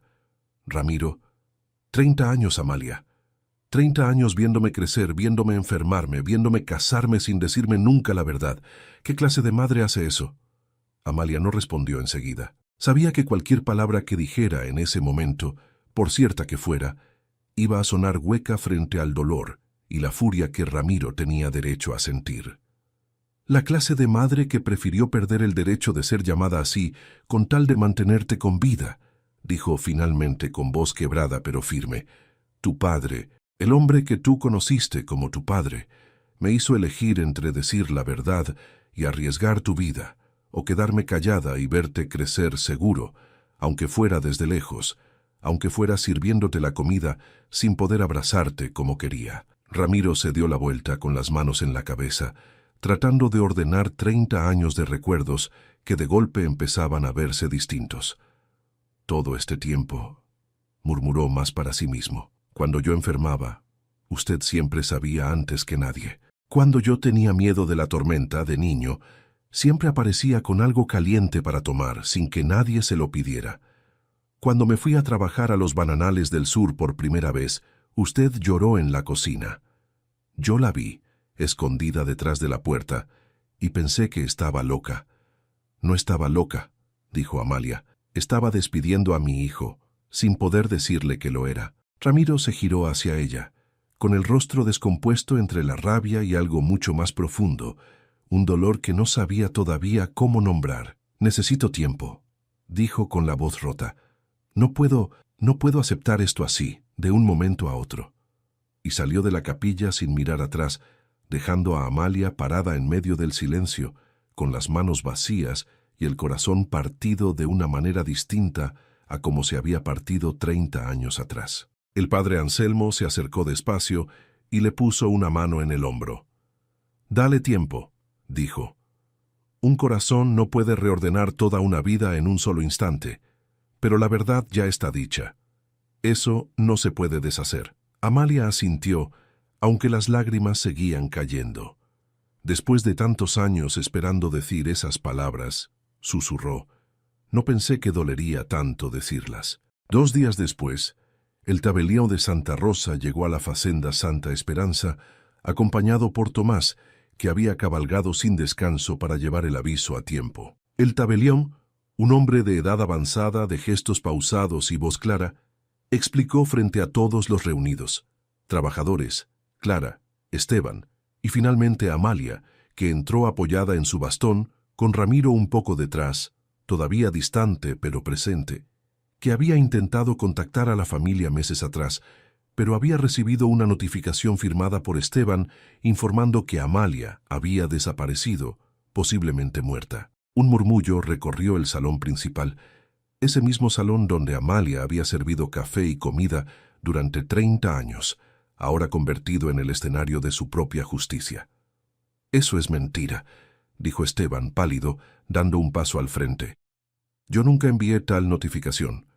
Speaker 1: Ramiro, 30 años, Amalia. 30 años viéndome crecer, viéndome enfermarme, viéndome casarme sin decirme nunca la verdad. ¿Qué clase de madre hace eso? Amalia no respondió enseguida. Sabía que cualquier palabra que dijera en ese momento, por cierta que fuera, iba a sonar hueca frente al dolor y la furia que Ramiro tenía derecho a sentir. La clase de madre que prefirió perder el derecho de ser llamada así con tal de mantenerte con vida, dijo finalmente con voz quebrada pero firme. Tu padre, el hombre que tú conociste como tu padre, me hizo elegir entre decir la verdad y arriesgar tu vida, o quedarme callada y verte crecer seguro, aunque fuera desde lejos, aunque fuera sirviéndote la comida sin poder abrazarte como quería. Ramiro se dio la vuelta con las manos en la cabeza, tratando de ordenar 30 años de recuerdos que de golpe empezaban a verse distintos. Todo este tiempo, murmuró más para sí mismo, cuando yo enfermaba, usted siempre sabía antes que nadie. Cuando yo tenía miedo de la tormenta de niño, siempre aparecía con algo caliente para tomar, sin que nadie se lo pidiera. Cuando me fui a trabajar a los bananales del sur por primera vez, usted lloró en la cocina. Yo la vi, escondida detrás de la puerta, y pensé que estaba loca. No estaba loca, dijo Amalia. Estaba despidiendo a mi hijo, sin poder decirle que lo era. Ramiro se giró hacia ella, con el rostro descompuesto entre la rabia y algo mucho más profundo, un dolor que no sabía todavía cómo nombrar. Necesito tiempo, dijo con la voz rota. No puedo aceptar esto así, de un momento a otro. Y salió de la capilla sin mirar atrás, dejando a Amalia parada en medio del silencio, con las manos vacías y el corazón partido de una manera distinta a como se había partido 30 años atrás. El padre Anselmo se acercó despacio y le puso una mano en el hombro. «Dale tiempo», dijo. «Un corazón no puede reordenar toda una vida en un solo instante, pero la verdad ya está dicha. Eso no se puede deshacer». Amalia asintió, aunque las lágrimas seguían cayendo. Después de tantos años esperando decir esas palabras, susurró, «No pensé que dolería tanto decirlas». 2 días después, el tabelión de Santa Rosa llegó a la Facenda Santa Esperanza, acompañado por Tomás, que había cabalgado sin descanso para llevar el aviso a tiempo. El tabelión, un hombre de edad avanzada, de gestos pausados y voz clara, explicó frente a todos los reunidos, trabajadores, Clara, Esteban y finalmente Amalia, que entró apoyada en su bastón, con Ramiro un poco detrás, todavía distante pero presente, que había intentado contactar a la familia meses atrás, pero había recibido una notificación firmada por Esteban informando que Amalia había desaparecido, posiblemente muerta. Un murmullo recorrió el salón principal, ese mismo salón donde Amalia había servido café y comida durante 30 años, ahora convertido en el escenario de su propia justicia. «Eso es mentira», dijo Esteban, pálido, dando un paso al frente. «Yo nunca envié tal notificación.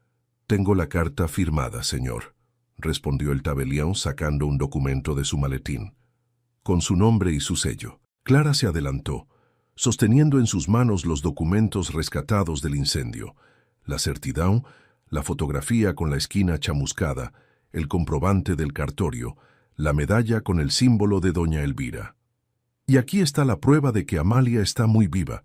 Speaker 1: Tengo la carta firmada, señor», respondió el tabelión sacando un documento de su maletín, con su nombre y su sello. Clara se adelantó, sosteniendo en sus manos los documentos rescatados del incendio, la certidão, la fotografía con la esquina chamuscada, el comprobante del cartorio, la medalla con el símbolo de doña Elvira. «Y aquí está la prueba de que Amalia está muy viva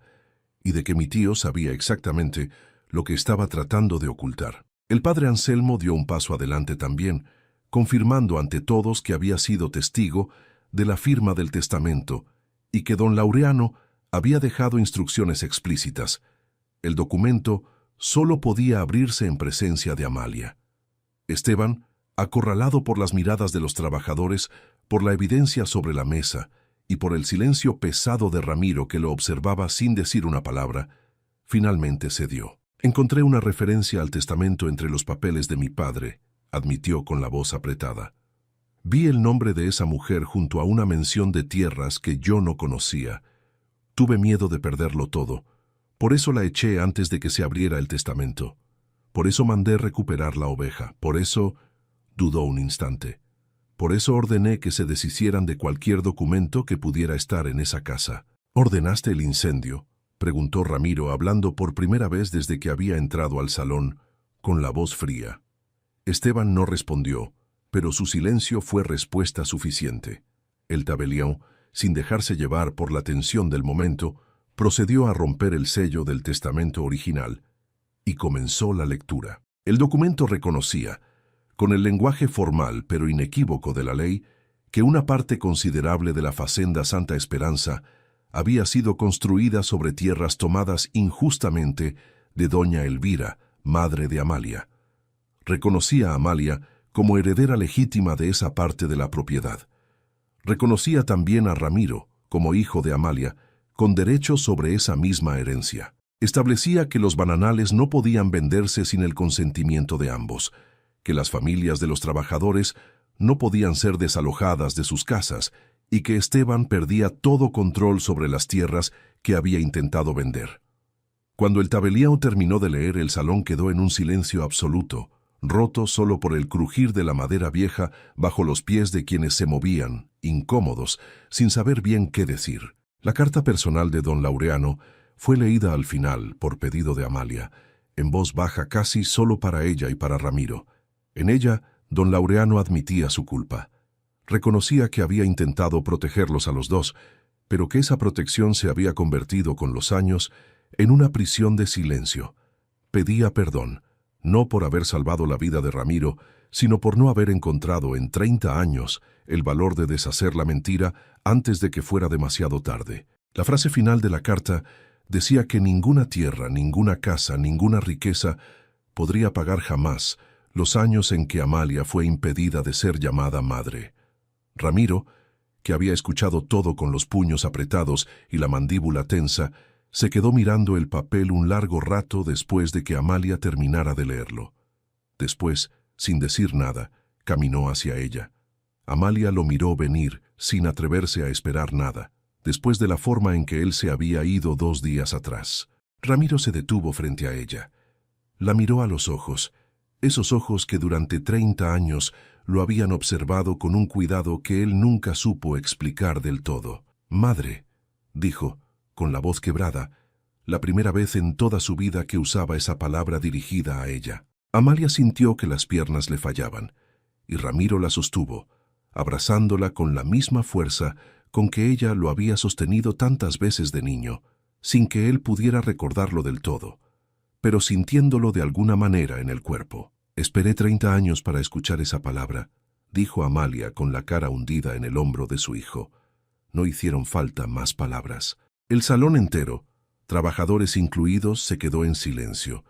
Speaker 1: y de que mi tío sabía exactamente lo que estaba tratando de ocultar». El padre Anselmo dio un paso adelante también, confirmando ante todos que había sido testigo de la firma del testamento y que don Laureano había dejado instrucciones explícitas. El documento solo podía abrirse en presencia de Amalia. Esteban Acorralado por las miradas de los trabajadores, por la evidencia sobre la mesa y por el silencio pesado de Ramiro que lo observaba sin decir una palabra, finalmente cedió. Encontré una referencia al testamento entre los papeles de mi padre, admitió con la voz apretada. Vi el nombre de esa mujer junto a una mención de tierras que yo no conocía. Tuve miedo de perderlo todo. Por eso la eché antes de que se abriera el testamento. Por eso mandé recuperar la oveja. Por eso... Dudó un instante. Por eso ordené que se deshicieran de cualquier documento que pudiera estar en esa casa. ¿Ordenaste el incendio?, preguntó Ramiro, hablando por primera vez desde que había entrado al salón, con la voz fría. Esteban no respondió, pero su silencio fue respuesta suficiente. El tabelión, sin dejarse llevar por la tensión del momento, procedió a romper el sello del testamento original y comenzó la lectura. El documento reconocía, con el lenguaje formal pero inequívoco de la ley, que una parte considerable de la Facenda Santa Esperanza había sido construida sobre tierras tomadas injustamente de doña Elvira, madre de Amalia. Reconocía a Amalia como heredera legítima de esa parte de la propiedad. Reconocía también a Ramiro, como hijo de Amalia, con derecho sobre esa misma herencia. Establecía que los bananales no podían venderse sin el consentimiento de ambos, que las familias de los trabajadores no podían ser desalojadas de sus casas y que Esteban perdía todo control sobre las tierras que había intentado vender. Cuando el tabelião terminó de leer, el salón quedó en un silencio absoluto, roto solo por el crujir de la madera vieja bajo los pies de quienes se movían, incómodos, sin saber bien qué decir. La carta personal de don Laureano fue leída al final, por pedido de Amalia, en voz baja casi solo para ella y para Ramiro. En ella, don Laureano admitía su culpa. Reconocía que había intentado protegerlos a los dos, pero que esa protección se había convertido con los años en una prisión de silencio. Pedía perdón, no por haber salvado la vida de Ramiro, sino por no haber encontrado en 30 años el valor de deshacer la mentira antes de que fuera demasiado tarde. La frase final de la carta decía que ninguna tierra, ninguna casa, ninguna riqueza podría pagar jamás los años en que Amalia fue impedida de ser llamada madre. Ramiro, que había escuchado todo con los puños apretados y la mandíbula tensa, se quedó mirando el papel un largo rato después de que Amalia terminara de leerlo. Después, sin decir nada, caminó hacia ella. Amalia lo miró venir, sin atreverse a esperar nada, después de la forma en que él se había ido 2 días atrás. Ramiro se detuvo frente a ella. La miró a los ojos, esos ojos que durante 30 años lo habían observado con un cuidado que él nunca supo explicar del todo. «Madre», dijo, con la voz quebrada, la primera vez en toda su vida que usaba esa palabra dirigida a ella. Amalia sintió que las piernas le fallaban, y Ramiro la sostuvo, abrazándola con la misma fuerza con que ella lo había sostenido tantas veces de niño, sin que él pudiera recordarlo del todo, pero sintiéndolo de alguna manera en el cuerpo. «Esperé 30 años para escuchar esa palabra», dijo Amalia con la cara hundida en el hombro de su hijo. No hicieron falta más palabras. El salón entero, trabajadores incluidos, se quedó en silencio,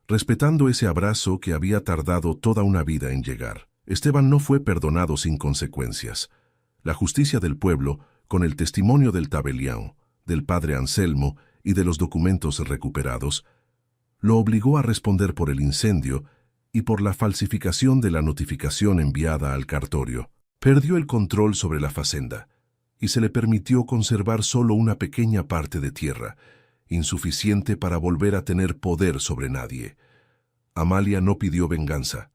Speaker 1: respetando ese abrazo que había tardado toda una vida en llegar. Esteban no fue perdonado sin consecuencias. La justicia del pueblo, con el testimonio del tabelião, del padre Anselmo y de los documentos recuperados, lo obligó a responder por el incendio y por la falsificación de la notificación enviada al cartorio. Perdió el control sobre la facenda y se le permitió conservar solo una pequeña parte de tierra, insuficiente para volver a tener poder sobre nadie. Amalia no pidió venganza.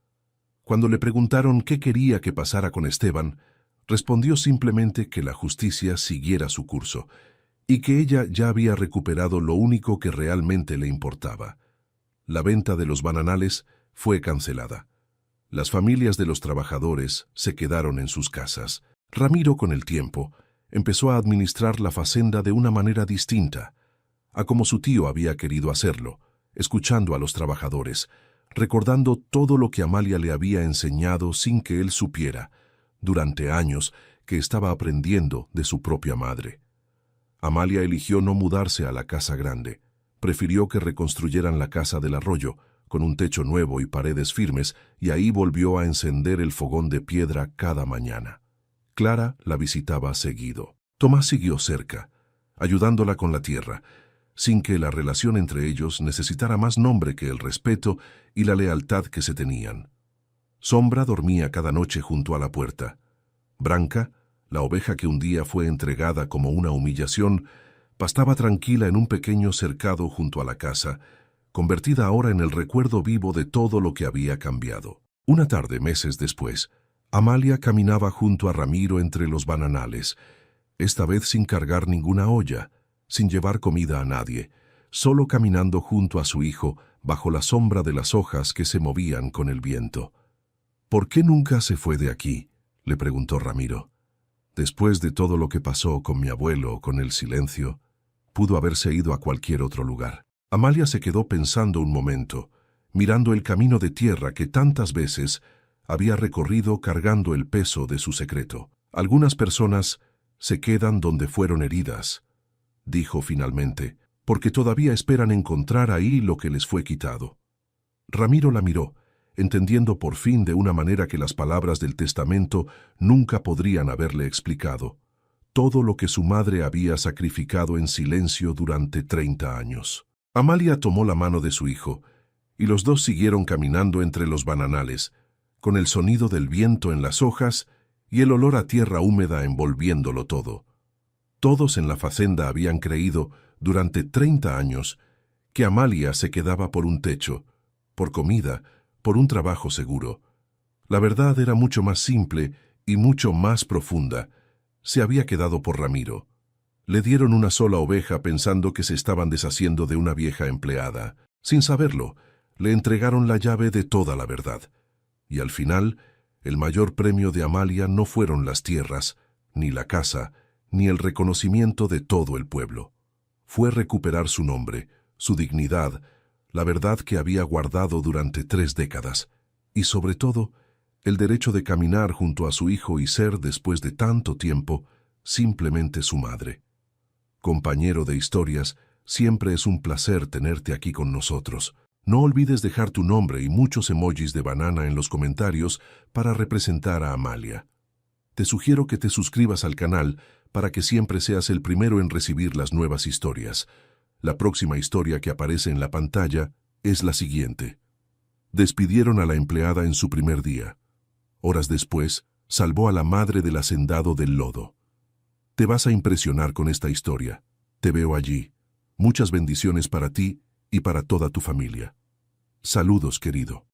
Speaker 1: Cuando le preguntaron qué quería que pasara con Esteban, respondió simplemente que la justicia siguiera su curso y que ella ya había recuperado lo único que realmente le importaba. La venta de los bananales fue cancelada. Las familias de los trabajadores se quedaron en sus casas. Ramiro, con el tiempo, empezó a administrar la facenda de una manera distinta, a como su tío había querido hacerlo, escuchando a los trabajadores, recordando todo lo que Amalia le había enseñado sin que él supiera, durante años que estaba aprendiendo de su propia madre. Amalia eligió no mudarse a la casa grande, prefirió que reconstruyeran la casa del arroyo, con un techo nuevo y paredes firmes, y ahí volvió a encender el fogón de piedra cada mañana. Clara la visitaba seguido. Tomás siguió cerca, ayudándola con la tierra, sin que la relación entre ellos necesitara más nombre que el respeto y la lealtad que se tenían. Sombra dormía cada noche junto a la puerta. Branca, la oveja que un día fue entregada como una humillación, pastaba tranquila en un pequeño cercado junto a la casa, convertida ahora en el recuerdo vivo de todo lo que había cambiado. Una tarde, meses después, Amalia caminaba junto a Ramiro entre los bananales, esta vez sin cargar ninguna olla, sin llevar comida a nadie, solo caminando junto a su hijo bajo la sombra de las hojas que se movían con el viento. «¿Por qué nunca se fue de aquí?», le preguntó Ramiro. «Después de todo lo que pasó con mi abuelo, con el silencio, pudo haberse ido a cualquier otro lugar». Amalia se quedó pensando un momento, mirando el camino de tierra que tantas veces había recorrido cargando el peso de su secreto. «Algunas personas se quedan donde fueron heridas», dijo finalmente, «porque todavía esperan encontrar ahí lo que les fue quitado». Ramiro la miró, entendiendo por fin de una manera que las palabras del testamento nunca podrían haberle explicado, todo lo que su madre había sacrificado en silencio durante 30 años. Amalia tomó la mano de su hijo, y los dos siguieron caminando entre los bananales, con el sonido del viento en las hojas y el olor a tierra húmeda envolviéndolo todo. Todos en la fazenda habían creído, durante 30 años, que Amalia se quedaba por un techo, por comida, por un trabajo seguro. La verdad era mucho más simple y mucho más profunda. Se había quedado por Ramiro. Le dieron una sola oveja pensando que se estaban deshaciendo de una vieja empleada. Sin saberlo, le entregaron la llave de toda la verdad. Y al final, el mayor premio de Amalia no fueron las tierras, ni la casa, ni el reconocimiento de todo el pueblo. Fue recuperar su nombre, su dignidad, la verdad que había guardado durante 3 décadas, y sobre todo, el derecho de caminar junto a su hijo y ser, después de tanto tiempo, simplemente su madre. Compañero de historias, siempre es un placer tenerte aquí con nosotros. No olvides dejar tu nombre y muchos emojis de banana en los comentarios para representar a Amalia. Te sugiero que te suscribas al canal para que siempre seas el primero en recibir las nuevas historias. La próxima historia que aparece en la pantalla es la siguiente. Despidieron a la empleada en su primer día. Horas después, salvó a la madre del hacendado del lodo. Te vas a impresionar con esta historia. Te veo allí. Muchas bendiciones para ti y para toda tu familia. Saludos, querido.